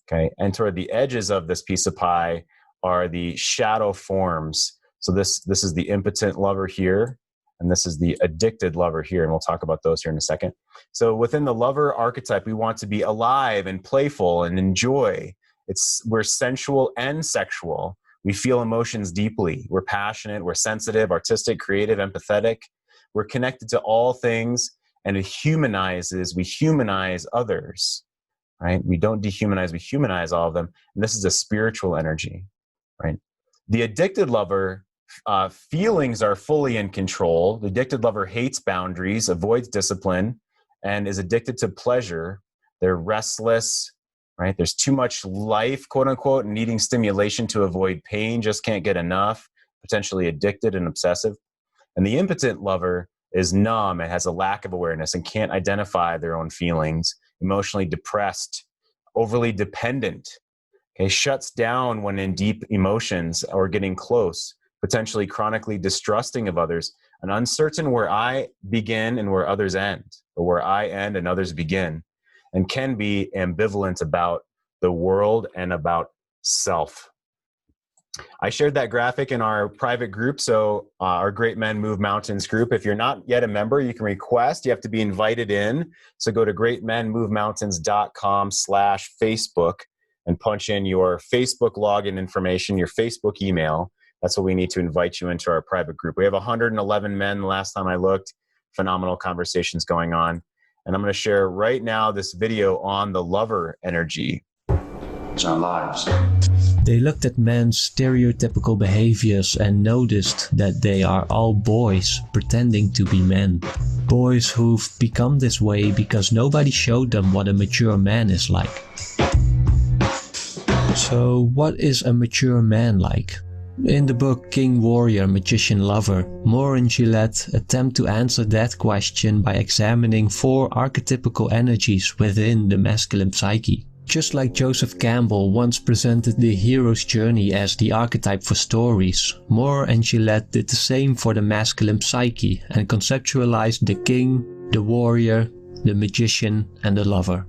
S1: okay? And toward the edges of this piece of pie are the shadow forms. So this is the impotent lover here, and this is the addicted lover here, and we'll talk about those here in a second. So within the lover archetype, we want to be alive and playful and enjoy. We're sensual and sexual. We feel emotions deeply. We're passionate, we're sensitive, artistic, creative, empathetic. We're connected to all things, and we humanize others, right? We don't dehumanize, we humanize all of them. And this is a spiritual energy, right? The addicted lover, feelings are fully in control. The addicted lover hates boundaries, avoids discipline, and is addicted to pleasure. They're restless, right? There's too much life, quote unquote, and needing stimulation to avoid pain, just can't get enough, potentially addicted and obsessive. And the impotent lover is numb and has a lack of awareness and can't identify their own feelings, emotionally depressed, overly dependent, okay, shuts down when in deep emotions or getting close, potentially chronically distrusting of others, and uncertain where I begin and where others end, or where I end and others begin, and can be ambivalent about the world and about self. I shared that graphic in our private group, so our Great Men Move Mountains group. If you're not yet a member, you can request. You have to be invited in. So go to greatmenmovemountains.com/Facebook and punch in your Facebook login information, your Facebook email. That's what we need to invite you into our private group. We have 111 men last time I looked. Phenomenal conversations going on. And I'm going to share right now this video on the lover energy.
S5: It's our lives.
S6: They looked at men's stereotypical behaviors and noticed that they are all boys pretending to be men. Boys who've become this way because nobody showed them what a mature man is like. So what is a mature man like? In the book King Warrior, Magician Lover, Moore and Gillette attempt to answer that question by examining 4 archetypical energies within the masculine psyche. Just like Joseph Campbell once presented the hero's journey as the archetype for stories, Moore and Gillette did the same for the masculine psyche and conceptualized the king, the warrior, the magician, and the lover.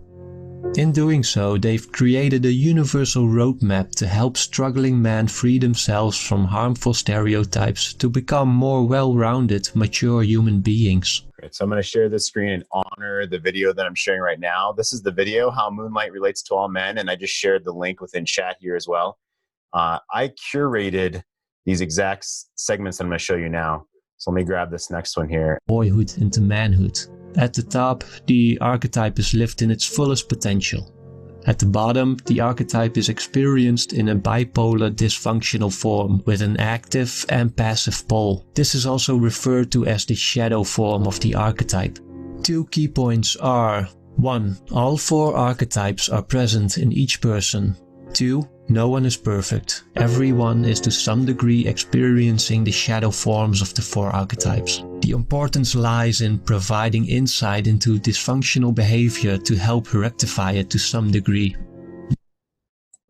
S6: In doing so, they've created a universal roadmap to help struggling men free themselves from harmful stereotypes to become more well-rounded, mature human beings.
S1: Great. So I'm going to share this screen and honor the video that I'm sharing right now. This is the video, How Moonlight Relates to All Men, and I just shared the link within chat here as well. I curated these exact segments that I'm going to show you now. So let me grab this next one here.
S6: Boyhood into manhood. At the top, the archetype is lived in its fullest potential. At the bottom, the archetype is experienced in a bipolar dysfunctional form with an active and passive pole. This is also referred to as the shadow form of the archetype. 2 key points are: 1. All 4 archetypes are present in each person. 2. No one is perfect. Everyone is to some degree experiencing the shadow forms of the 4 archetypes. The importance lies in providing insight into dysfunctional behavior to help rectify it to some degree.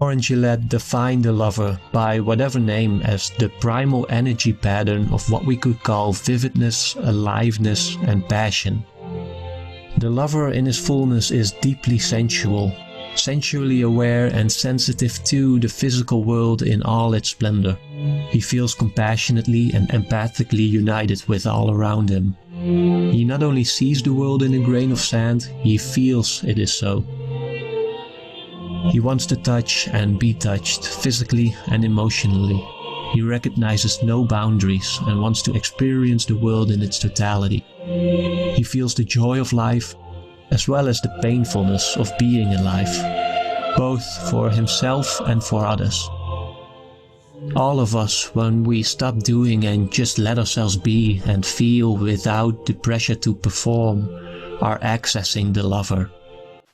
S6: Moore and Gillette define the lover by whatever name as the primal energy pattern of what we could call vividness, aliveness, and passion. The lover in his fullness is deeply sensual, sensually aware and sensitive to the physical world in all its splendor. He feels compassionately and empathically united with all around him. He not only sees the world in a grain of sand, he feels it is so. He wants to touch and be touched, physically and emotionally. He recognizes no boundaries and wants to experience the world in its totality. He feels the joy of life, as well as the painfulness of being alive, both for himself and for others. All of us, when we stop doing and just let ourselves be and feel without the pressure to perform, are accessing the lover.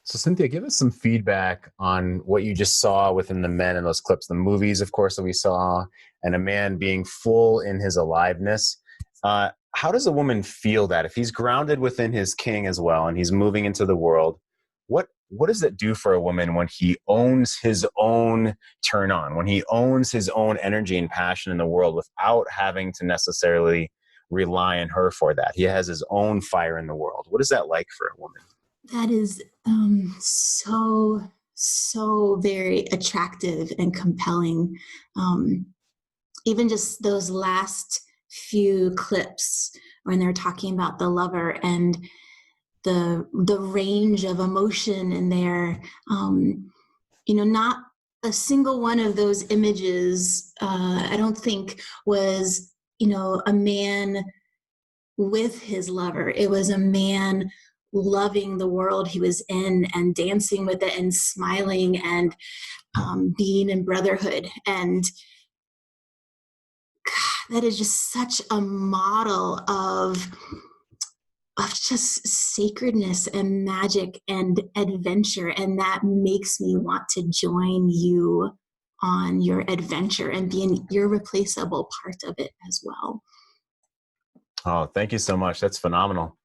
S1: So Cynthia, give us some feedback on what you just saw within the men in those clips, the movies, of course, that we saw, and a man being full in his aliveness. How does a woman feel that if he's grounded within his king as well and he's moving into the world? What does it do for a woman when he owns his own turn on, when he owns his own energy and passion in the world without having to necessarily rely on her for that? He has his own fire in the world. What is that like for a woman?
S3: That is so very attractive and compelling. even just those last few clips when they're talking about the lover and the range of emotion in there, not a single one of those images, I don't think was, a man with his lover. It was a man loving the world he was in and dancing with it and smiling and being in brotherhood. And God, that is just such a model of just sacredness and magic and adventure. And that makes me want to join you on your adventure and be an irreplaceable part of it as well.
S1: Oh, thank you so much. That's phenomenal.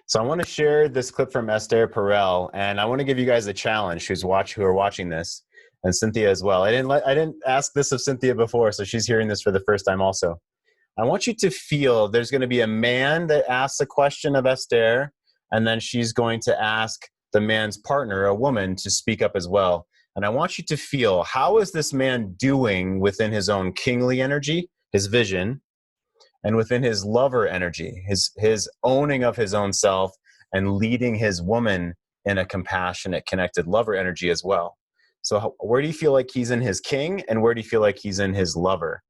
S1: So I want to share this clip from Esther Perel, and I want to give you guys a challenge who are watching this, and Cynthia as well. I didn't ask this of Cynthia before, so she's hearing this for the first time also. I want you to feel there's going to be a man that asks a question of Esther, and then she's going to ask the man's partner, a woman, to speak up as well. And I want you to feel, how is this man doing within his own kingly energy, his vision, and within his lover energy, his owning of his own self and leading his woman in a compassionate, connected lover energy as well. So where do you feel like he's in his king, and where do you feel like he's in his lover?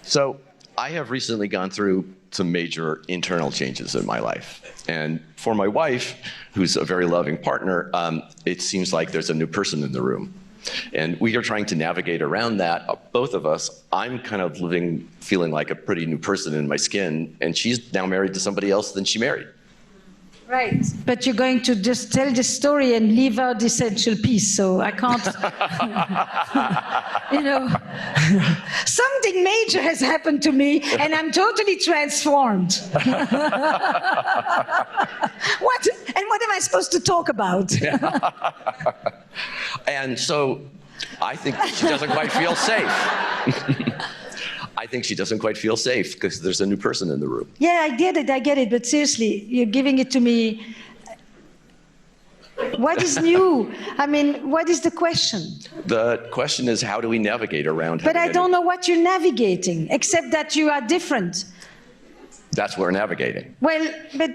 S7: So I have recently gone through some major internal changes in my life. And for my wife, who's a very loving partner, it seems like there's a new person in the room. And we are trying to navigate around that, both of us. I'm kind of feeling like a pretty new person in my skin, and she's now married to somebody else than she married.
S8: Right, but you're going to just tell the story and leave out the essential piece, so I can't, something major has happened to me, and I'm totally transformed. What am I supposed to talk about?
S7: And so I think she doesn't quite feel safe. I think she doesn't quite feel safe because there's a new person in the room.
S8: Yeah, I get it, but seriously, you're giving it to me. What is new? I mean, what is the question?
S7: The question is, how do we navigate around?
S8: But I don't know what you're navigating, except that you are different.
S7: That's what we're navigating.
S8: Well, but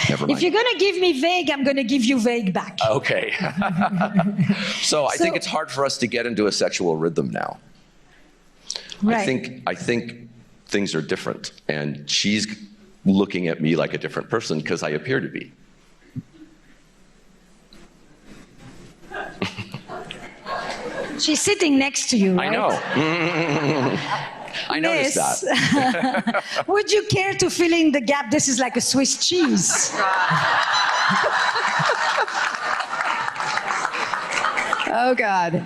S7: Never mind.
S8: If you're going to give me vague, I'm going to give you vague back.
S7: Okay. So I think it's hard for us to get into a sexual rhythm now.
S8: Right.
S7: I think things are different, and she's looking at me like a different person because I appear to be.
S8: She's sitting next to you, right?
S7: I know. I noticed that.
S8: Would you care to fill in the gap? This is like a Swiss cheese.
S9: Oh, God.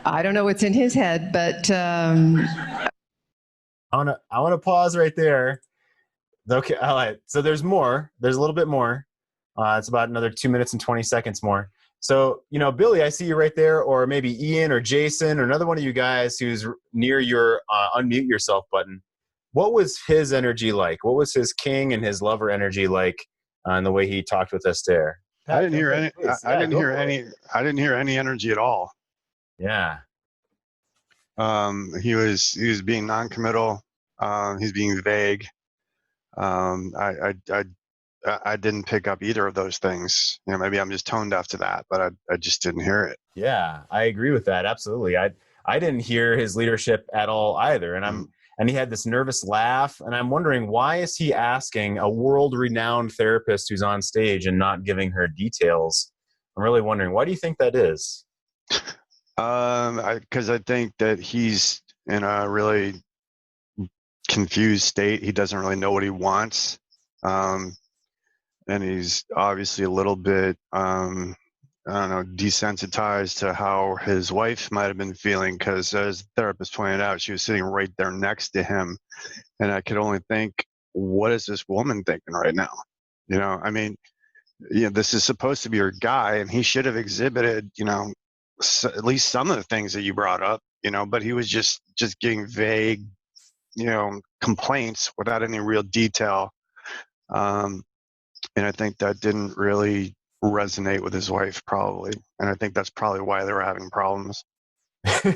S9: I don't know what's in his head, but...
S1: I want to pause right there. Okay, all right. So there's more. There's a little bit more. It's about another 2 minutes and 20 seconds more. So, Billy, I see you right there, or maybe Ian or Jason or another one of you guys who's near your unmute yourself button. What was his energy like? What was his king and his lover energy like in the way he talked with Esther?
S10: I didn't hear any. I didn't hear any. I didn't hear any energy at all.
S1: Yeah.
S10: He was being non-committal. He's being vague. I didn't pick up either of those things. Maybe I'm just tone deaf to that, but I just didn't hear it.
S1: Yeah, I agree with that. Absolutely. I didn't hear his leadership at all either. And he had this nervous laugh. And I'm wondering, why is he asking a world-renowned therapist who's on stage and not giving her details? I'm really wondering, why do you think that is?
S10: Because I think that he's in a really confused state. He doesn't really know what he wants. And he's obviously a little bit, desensitized to how his wife might have been feeling, because as the therapist pointed out, she was sitting right there next to him. And I could only think, what is this woman thinking right now? This is supposed to be your guy, and he should have exhibited, at least some of the things that you brought up, but he was just getting vague, complaints without any real detail. And I think that didn't really resonate with his wife probably. And I think that's probably why they were having problems.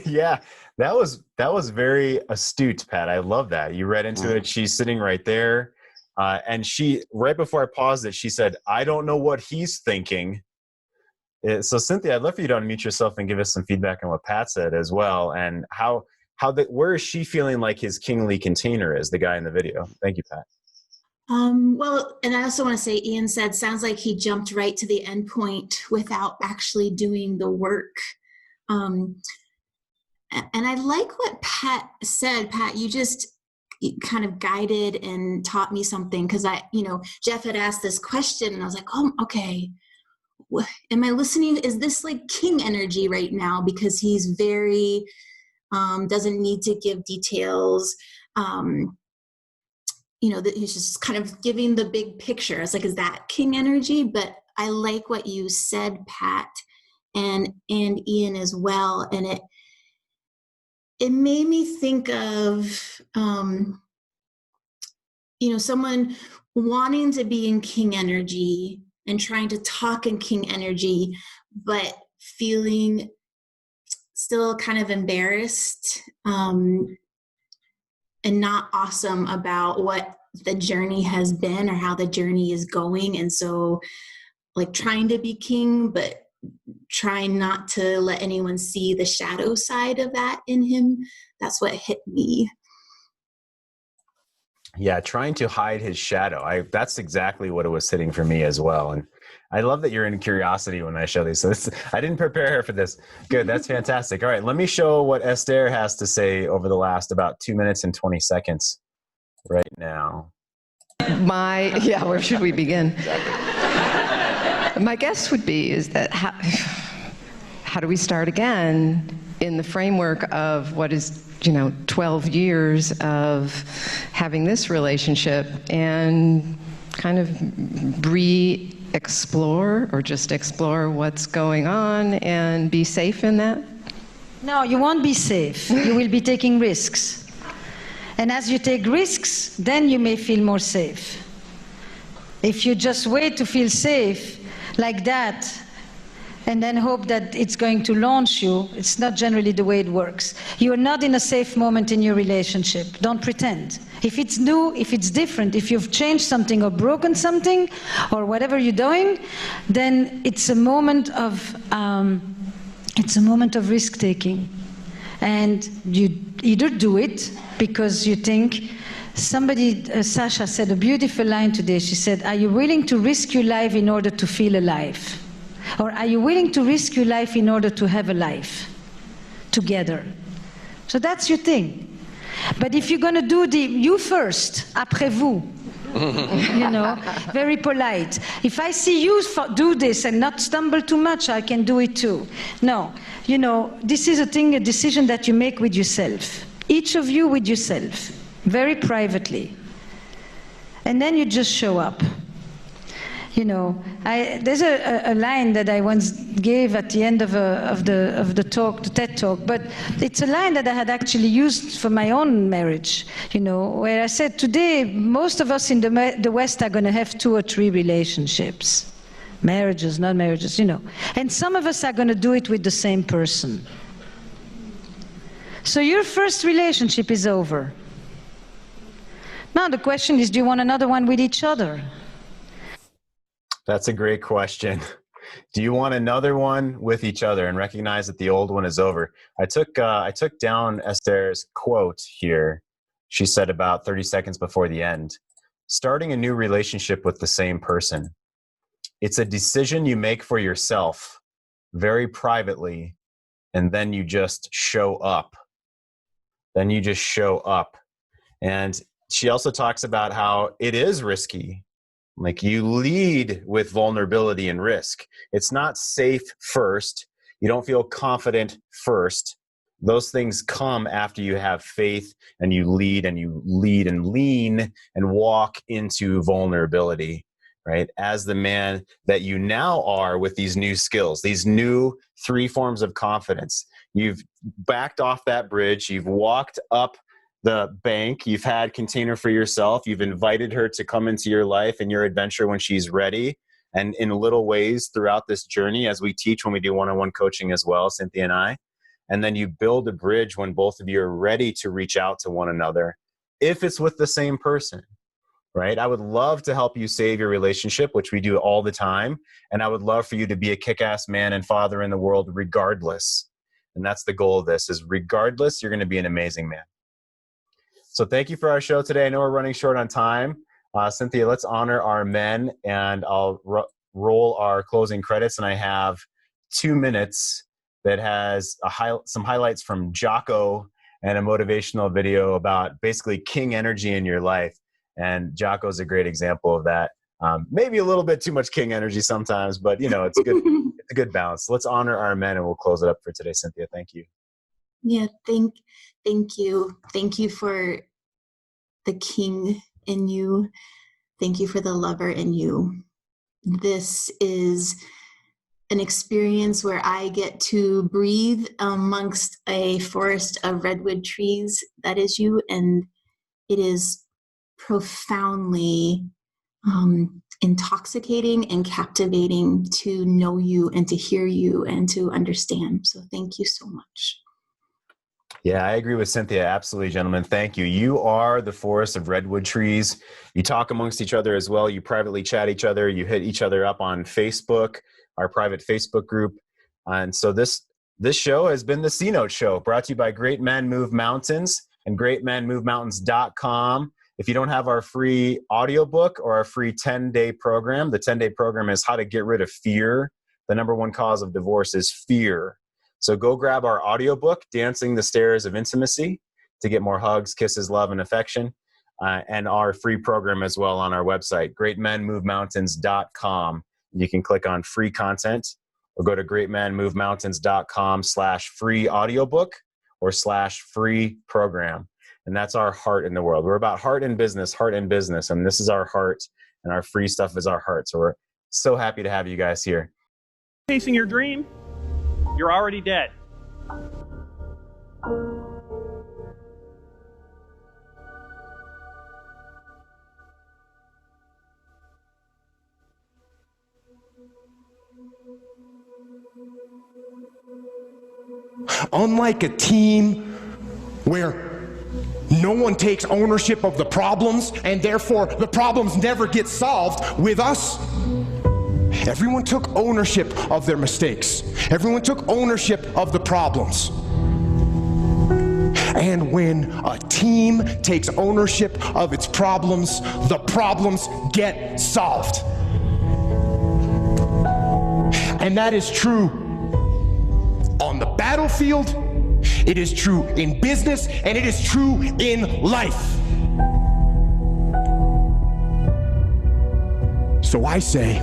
S1: Yeah, that was very astute, Pat. I love that. You read into it. She's sitting right there. And she, right before I paused it, she said, I don't know what he's thinking. So Cynthia, I'd love for you to unmute yourself and give us some feedback on what Pat said as well. And where is she feeling like his kingly container is, the guy in the video? Thank you, Pat.
S3: Well, and I also want to say, Ian said, sounds like he jumped right to the end point without actually doing the work. And I like what Pat said. Pat, you kind of guided and taught me something, because Jeff had asked this question and I was like, oh, okay. Am I listening? Is this like king energy right now? Because he's very, doesn't need to give details. That he's just kind of giving the big picture. It's like, is that king energy? But I like what you said, Pat, and Ian as well. And it made me think of, someone wanting to be in king energy and trying to talk in king energy, but feeling still kind of embarrassed and not awesome about what the journey has been or how the journey is going. And so like trying to be king, but trying not to let anyone see the shadow side of that in him. That's what hit me.
S1: Yeah, trying to hide his shadow. That's exactly what it was hitting for me as well. And I love that you're in curiosity when I show these. So I didn't prepare her for this. Good, that's fantastic. All right, let me show what Esther has to say over the last about 2 minutes and 20 seconds right now.
S9: Where should we begin? My guess would be is that how do we start again in the framework of what is 12 years of having this relationship, and kind of explore or just explore what's going on and be safe in that?
S8: No, you won't be safe. You will be taking risks. And as you take risks, then you may feel more safe. If you just wait to feel safe like that, and then hope that it's going to launch you, it's not generally the way it works. You are not in a safe moment in your relationship. Don't pretend. If it's new, if it's different, if you've changed something or broken something, or whatever you're doing, then it's a moment of risk-taking. And you either do it because you think, Sasha said a beautiful line today. She said, are you willing to risk your life in order to feel alive? Or are you willing to risk your life in order to have a life together? So that's your thing. But if you're going to do you first, après vous, very polite. If I see you do this and not stumble too much, I can do it too. No, this is a decision that you make with yourself. Each of you with yourself, very privately. And then you just show up. There's a line that I once gave at the end of the talk, the TED talk, but it's a line that I had actually used for my own marriage, where I said, today, most of us in the West are going to have 2 or 3 relationships, marriages, not marriages, and some of us are going to do it with the same person. So your first relationship is over. Now the question is, do you want another one with each other?
S1: That's a great question. Do you want another one with each other and recognize that the old one is over? I took down Esther's quote here. She said about 30 seconds before the end, starting a new relationship with the same person. It's a decision you make for yourself very privately, and then you just show up. And she also talks about how it is risky. Like, you lead with vulnerability and risk. It's not safe first. You don't feel confident first. Those things come after you have faith and you lead and lean and walk into vulnerability, right? As the man that you now are with these new skills, these new 3 forms of confidence. You've backed off that bridge. You've walked up the bank. You've had container for yourself. You've invited her to come into your life and your adventure when she's ready. and in little ways throughout this journey as we teach when we do one-on-one coaching as well, Cynthia and I. And then you build a bridge when both of you are ready to reach out to one another, if it's with the same person, right? I would love to help you save your relationship, which we do all the time. And I would love for you to be a kick-ass man and father in the world regardless. And that's the goal of this, is regardless, you're going to be an amazing man. So thank you for our show today. I know we're running short on time. Cynthia, let's honor our men, and I'll roll our closing credits. And I have 2 minutes that has some highlights from JOCKO and a motivational video about basically king energy in your life. And JOCKO is a great example of that. Maybe a little bit too much king energy sometimes, but you know, it's good. It's a good balance. Let's honor our men, and we'll close it up for today. Cynthia, thank you.
S3: Yeah, thank you. Thank you for the king in you. Thank you for the lover in you. This is an experience where I get to breathe amongst a forest of redwood trees. That is you. And it is profoundly intoxicating and captivating to know you and to hear you and to understand. So thank you so much.
S1: Yeah, I agree with Cynthia. Absolutely, gentlemen. Thank you. You are the forest of redwood trees. You talk amongst each other as well. You privately chat each other. You hit each other up on Facebook, our private Facebook group. And so this show has been the C-Note Show, brought to you by Great Men Move Mountains and greatmenmovemountains.com. If you don't have our free audiobook or our free 10-day program, the 10-day program is how to get rid of fear. The number one cause of divorce is fear. So go grab our audiobook, Dancing the Stairs of Intimacy, to get more hugs, kisses, love, and affection, and our free program as well on our website, greatmenmovemountains.com. You can click on free content or go to greatmenmovemountains.com/free audiobook or /free program. And that's our heart in the world. We're about heart in business. And this is our heart, and our free stuff is our heart. So we're so happy to have you guys here.
S11: Chasing your dream, you're already dead.
S12: Unlike a team where no one takes ownership of the problems and therefore the problems never get solved, with us, everyone took ownership of their mistakes. Everyone took ownership of the problems. And when a team takes ownership of its problems, the problems get solved. And that is true on the battlefield, it is true in business, and it is true in life. So I say,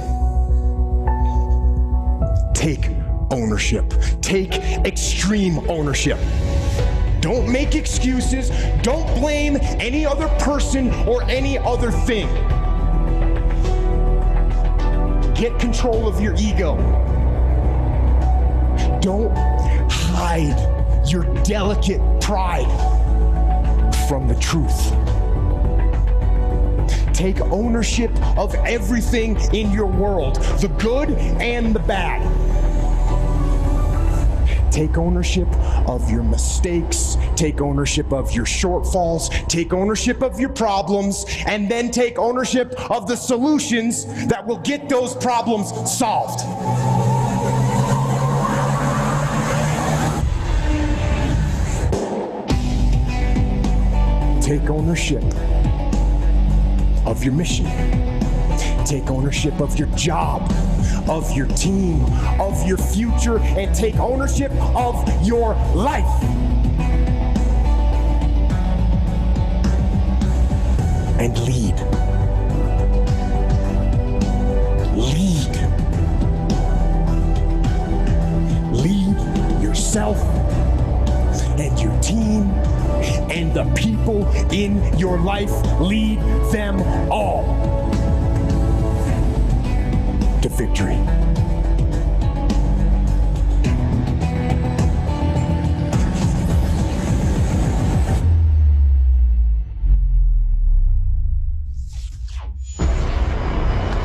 S12: take ownership. Take extreme ownership. Don't make excuses. Don't blame any other person or any other thing. Get control of your ego. Don't hide your delicate pride from the truth. Take ownership of everything in your world, the good and the bad. Take ownership of your mistakes, take ownership of your shortfalls, take ownership of your problems, and then take ownership of the solutions that will get those problems solved. Take ownership of your mission. Take ownership of your job, of your team, of your future, and take ownership of your life. And lead. Lead. Lead yourself and your team and the people in your life. Lead them all to victory.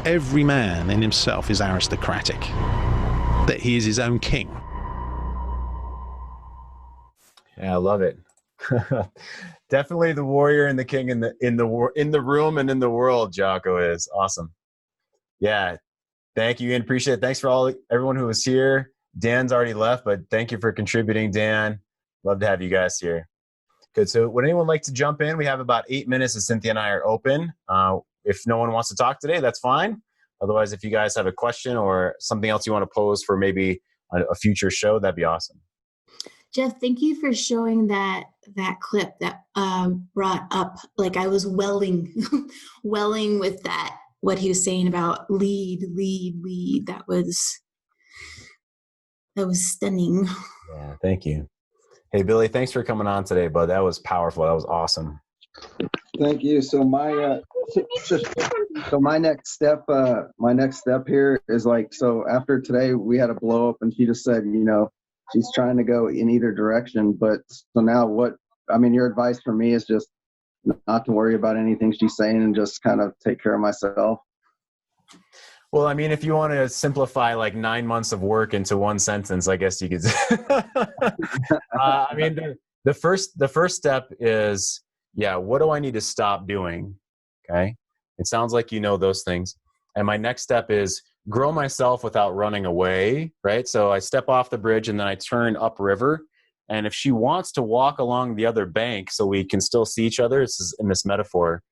S13: every man in himself is aristocratic, that he is his own king.
S1: Yeah, I love it. Definitely the warrior and the king in the room and in the world. JOCKO is awesome. Yeah, thank you, Ian. Appreciate it. Thanks for everyone who was here. Dan's already left, but thank you for contributing, Dan. Love to have you guys here. Good. So would anyone like to jump in? We have about 8 minutes as Cynthia and I are open. If no one wants to talk today, that's fine. Otherwise, if you guys have a question or something else you want to pose for maybe a future show, that'd be awesome.
S3: Jeff, thank you for showing that clip that brought up, like I was welling with that, what he was saying about lead. That was stunning.
S1: Yeah, thank you. Hey, Billy, thanks for coming on today, bud. That was powerful. That was awesome.
S4: Thank you. So my next step here is like, so after today we had a blow up and she just said, she's trying to go in either direction. But so now your advice for me is just not to worry about anything she's saying and just kind of take care of myself.
S1: Well, if you want to simplify like 9 months of work into one sentence, I guess you could. The first step is, what do I need to stop doing? Okay. It sounds like you know those things. And my next step is grow myself without running away, right? So I step off the bridge and then I turn upriver. And if she wants to walk along the other bank so we can still see each other, this is in this metaphor,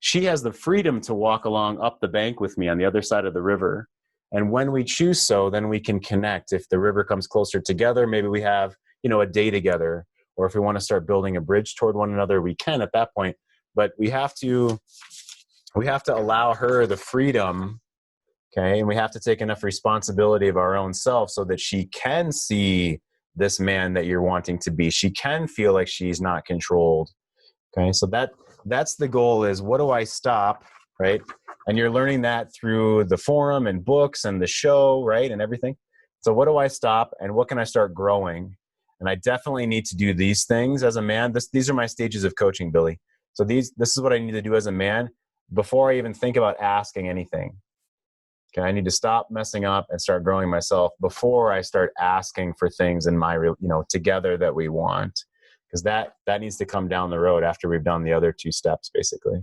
S1: she has the freedom to walk along up the bank with me on the other side of the river. And when we choose so, then we can connect. If the river comes closer together, maybe we have, a day together. Or if we want to start building a bridge toward one another, we can at that point. But we have to allow her the freedom, okay? And we have to take enough responsibility of our own self so that she can see this man that you're wanting to be. She can feel like she's not controlled. Okay, so that's the goal, is what do I stop, right? And you're learning that through the forum and books and the show, right, and everything. So what do I stop and what can I start growing? And I definitely need to do these things as a man. These are my stages of coaching, Billy. So this is what I need to do as a man before I even think about asking anything. Okay, I need to stop messing up and start growing myself before I start asking for things in my, together that we want. Because that needs to come down the road after we've done the other two steps, basically.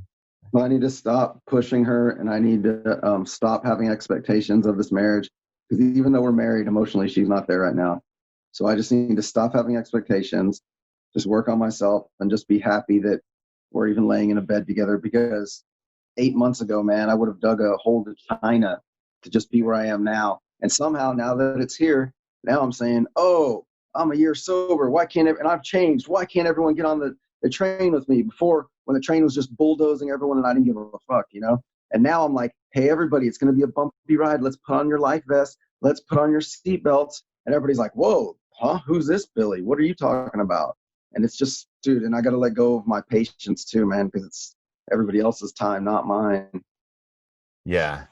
S4: Well, I need to stop pushing her, and I need to stop having expectations of this marriage. Because even though we're married, emotionally, she's not there right now. So I just need to stop having expectations, just work on myself, and just be happy that we're even laying in a bed together. Because 8 months ago, man, I would have dug a hole to China to just be where I am now. And somehow, now that it's here, now I'm saying, oh, I'm a year sober. Why can't and I've changed. Why can't everyone get on the train with me? Before, when the train was just bulldozing everyone and I didn't give a fuck, And now I'm like, hey, everybody, it's going to be a bumpy ride. Let's put on your life vest. Let's put on your seatbelts. And everybody's like, whoa, huh? Who's this Billy? What are you talking about? And it's just, dude, and I got to let go of my patience too, man, because it's everybody else's time, not mine.
S1: Yeah,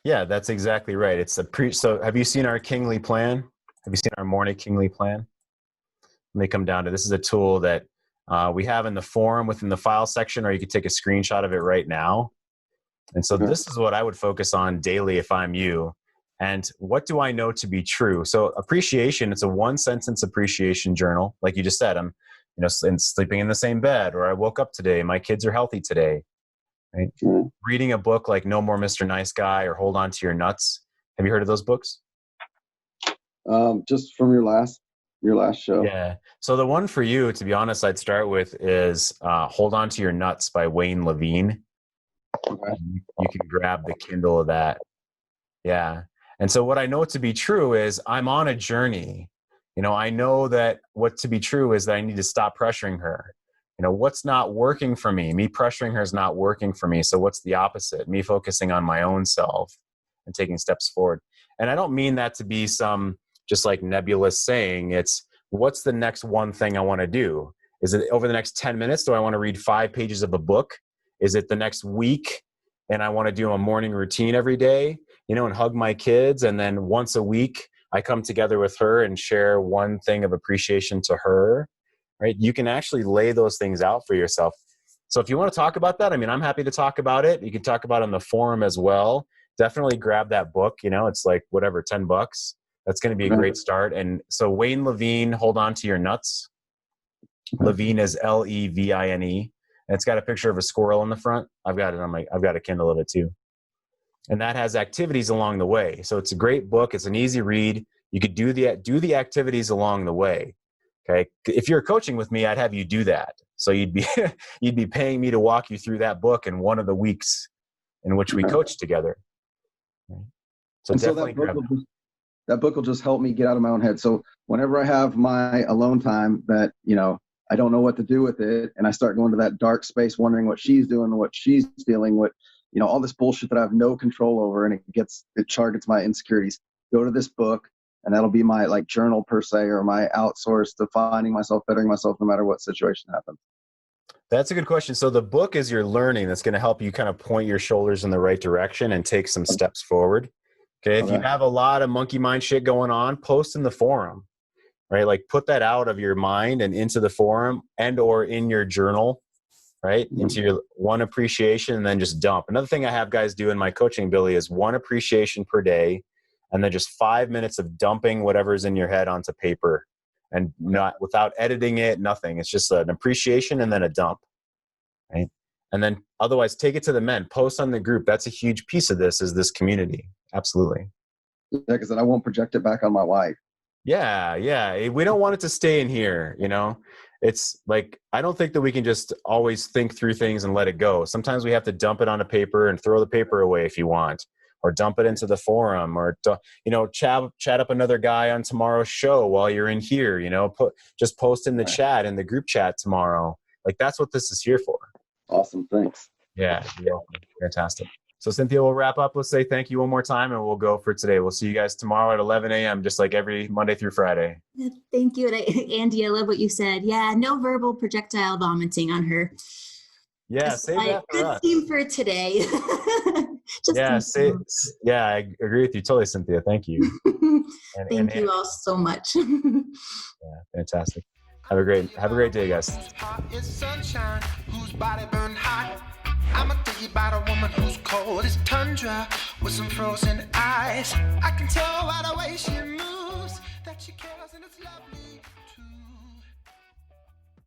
S1: that's exactly right. It's so have you seen our kingly plan? Have you seen our morning kingly plan? Let me come down to, this is a tool that we have in the forum within the file section, or you could take a screenshot of it right now. And so this is what I would focus on daily if I'm you. And what do I know to be true? So appreciation, it's a 1-sentence appreciation journal. Like you just said, I'm sleeping in the same bed, or I woke up today, my kids are healthy today. Right? Reading a book like No More Mr. Nice Guy or Hold On to Your Nuts. Have you heard of those books?
S4: Just from your last show.
S1: Yeah. So the one for you, to be honest, I'd start with is Hold On to Your Nuts by Wayne Levine. Okay. You can grab the Kindle of that. Yeah. And so what I know to be true is I'm on a journey. I know that what to be true is that I need to stop pressuring her. What's not working for me? Me pressuring her is not working for me. So what's the opposite? Me focusing on my own self and taking steps forward. And I don't mean that to be some just like nebulous saying. It's what's the next one thing I want to do? Is it over the next 10 minutes? Do I want to read 5 pages of a book? Is it the next week and I want to do a morning routine every day, and hug my kids? And then once a week, I come together with her and share one thing of appreciation to her, right? You can actually lay those things out for yourself. So if you want to talk about that, I'm happy to talk about it. You can talk about it on the forum as well. definitely grab that book. You know, it's like whatever, $10. That's going to be a great start. And so Wayne Levine, Hold On to Your Nuts. Levine is Levine. And it's got a picture of a squirrel in the front. I've got a Kindle of it too. And that has activities along the way. So it's a great book. It's an easy read. You could do the activities along the way. Okay. If you're coaching with me, I'd have you do that. So you'd be paying me to walk you through that book in one of the weeks in which we coach together. So definitely
S4: that book will just help me get out of my own head. So whenever I have my alone time that, you know, I don't know what to do with it, and I start going to that dark space, wondering what she's doing, what she's feeling, what, you know, all this bullshit that I have no control over, and it targets my insecurities. Go to this book, and that'll be my like journal per se, or my outsource to finding myself, bettering myself no matter what situation happens.
S1: That's a good question. So the book is your learning that's going to help you kind of point your shoulders in the right direction and take some steps forward. Okay. If you have a lot of monkey mind shit going on, post in the forum, right? Like put that out of your mind and into the forum and or in your journal, right? Into your one appreciation, and then just dump. Another thing I have guys do in my coaching, Billy, is one appreciation per day, and then just 5 minutes of dumping whatever's in your head onto paper, and not without editing it, nothing. It's just an appreciation and then a dump, right? And then otherwise take it to the men, post on the group. That's a huge piece of this, is this community. Absolutely.
S4: Yeah, because then I won't project it back on my wife.
S1: Yeah. We don't want it to stay in here, you know? It's like, I don't think that we can just always think through things and let it go. Sometimes we have to dump it on a paper and throw the paper away if you want, or dump it into the forum, or, you know, chat up another guy on tomorrow's show while you're in here, you know, just post in the chat, in the group chat tomorrow. Like, that's what this is here for.
S4: Awesome. Thanks.
S1: Yeah. Fantastic. So Cynthia, we'll wrap up. Let's say thank you one more time, and we'll go for today. We'll see you guys tomorrow at 11 a.m., just like every Monday through Friday.
S3: Thank you. And Andy, I love what you said. Yeah, no verbal projectile vomiting on her.
S1: Yeah, save that for us.
S3: Good theme for today.
S1: I agree with you totally, Cynthia. Thank you.
S3: Thank you all so much.
S1: Yeah, fantastic. Have a great day, guys.
S2: I'ma tell you about a woman who's cold as tundra with some frozen eyes. I can tell by the way she moves that she cares, and it's lovely.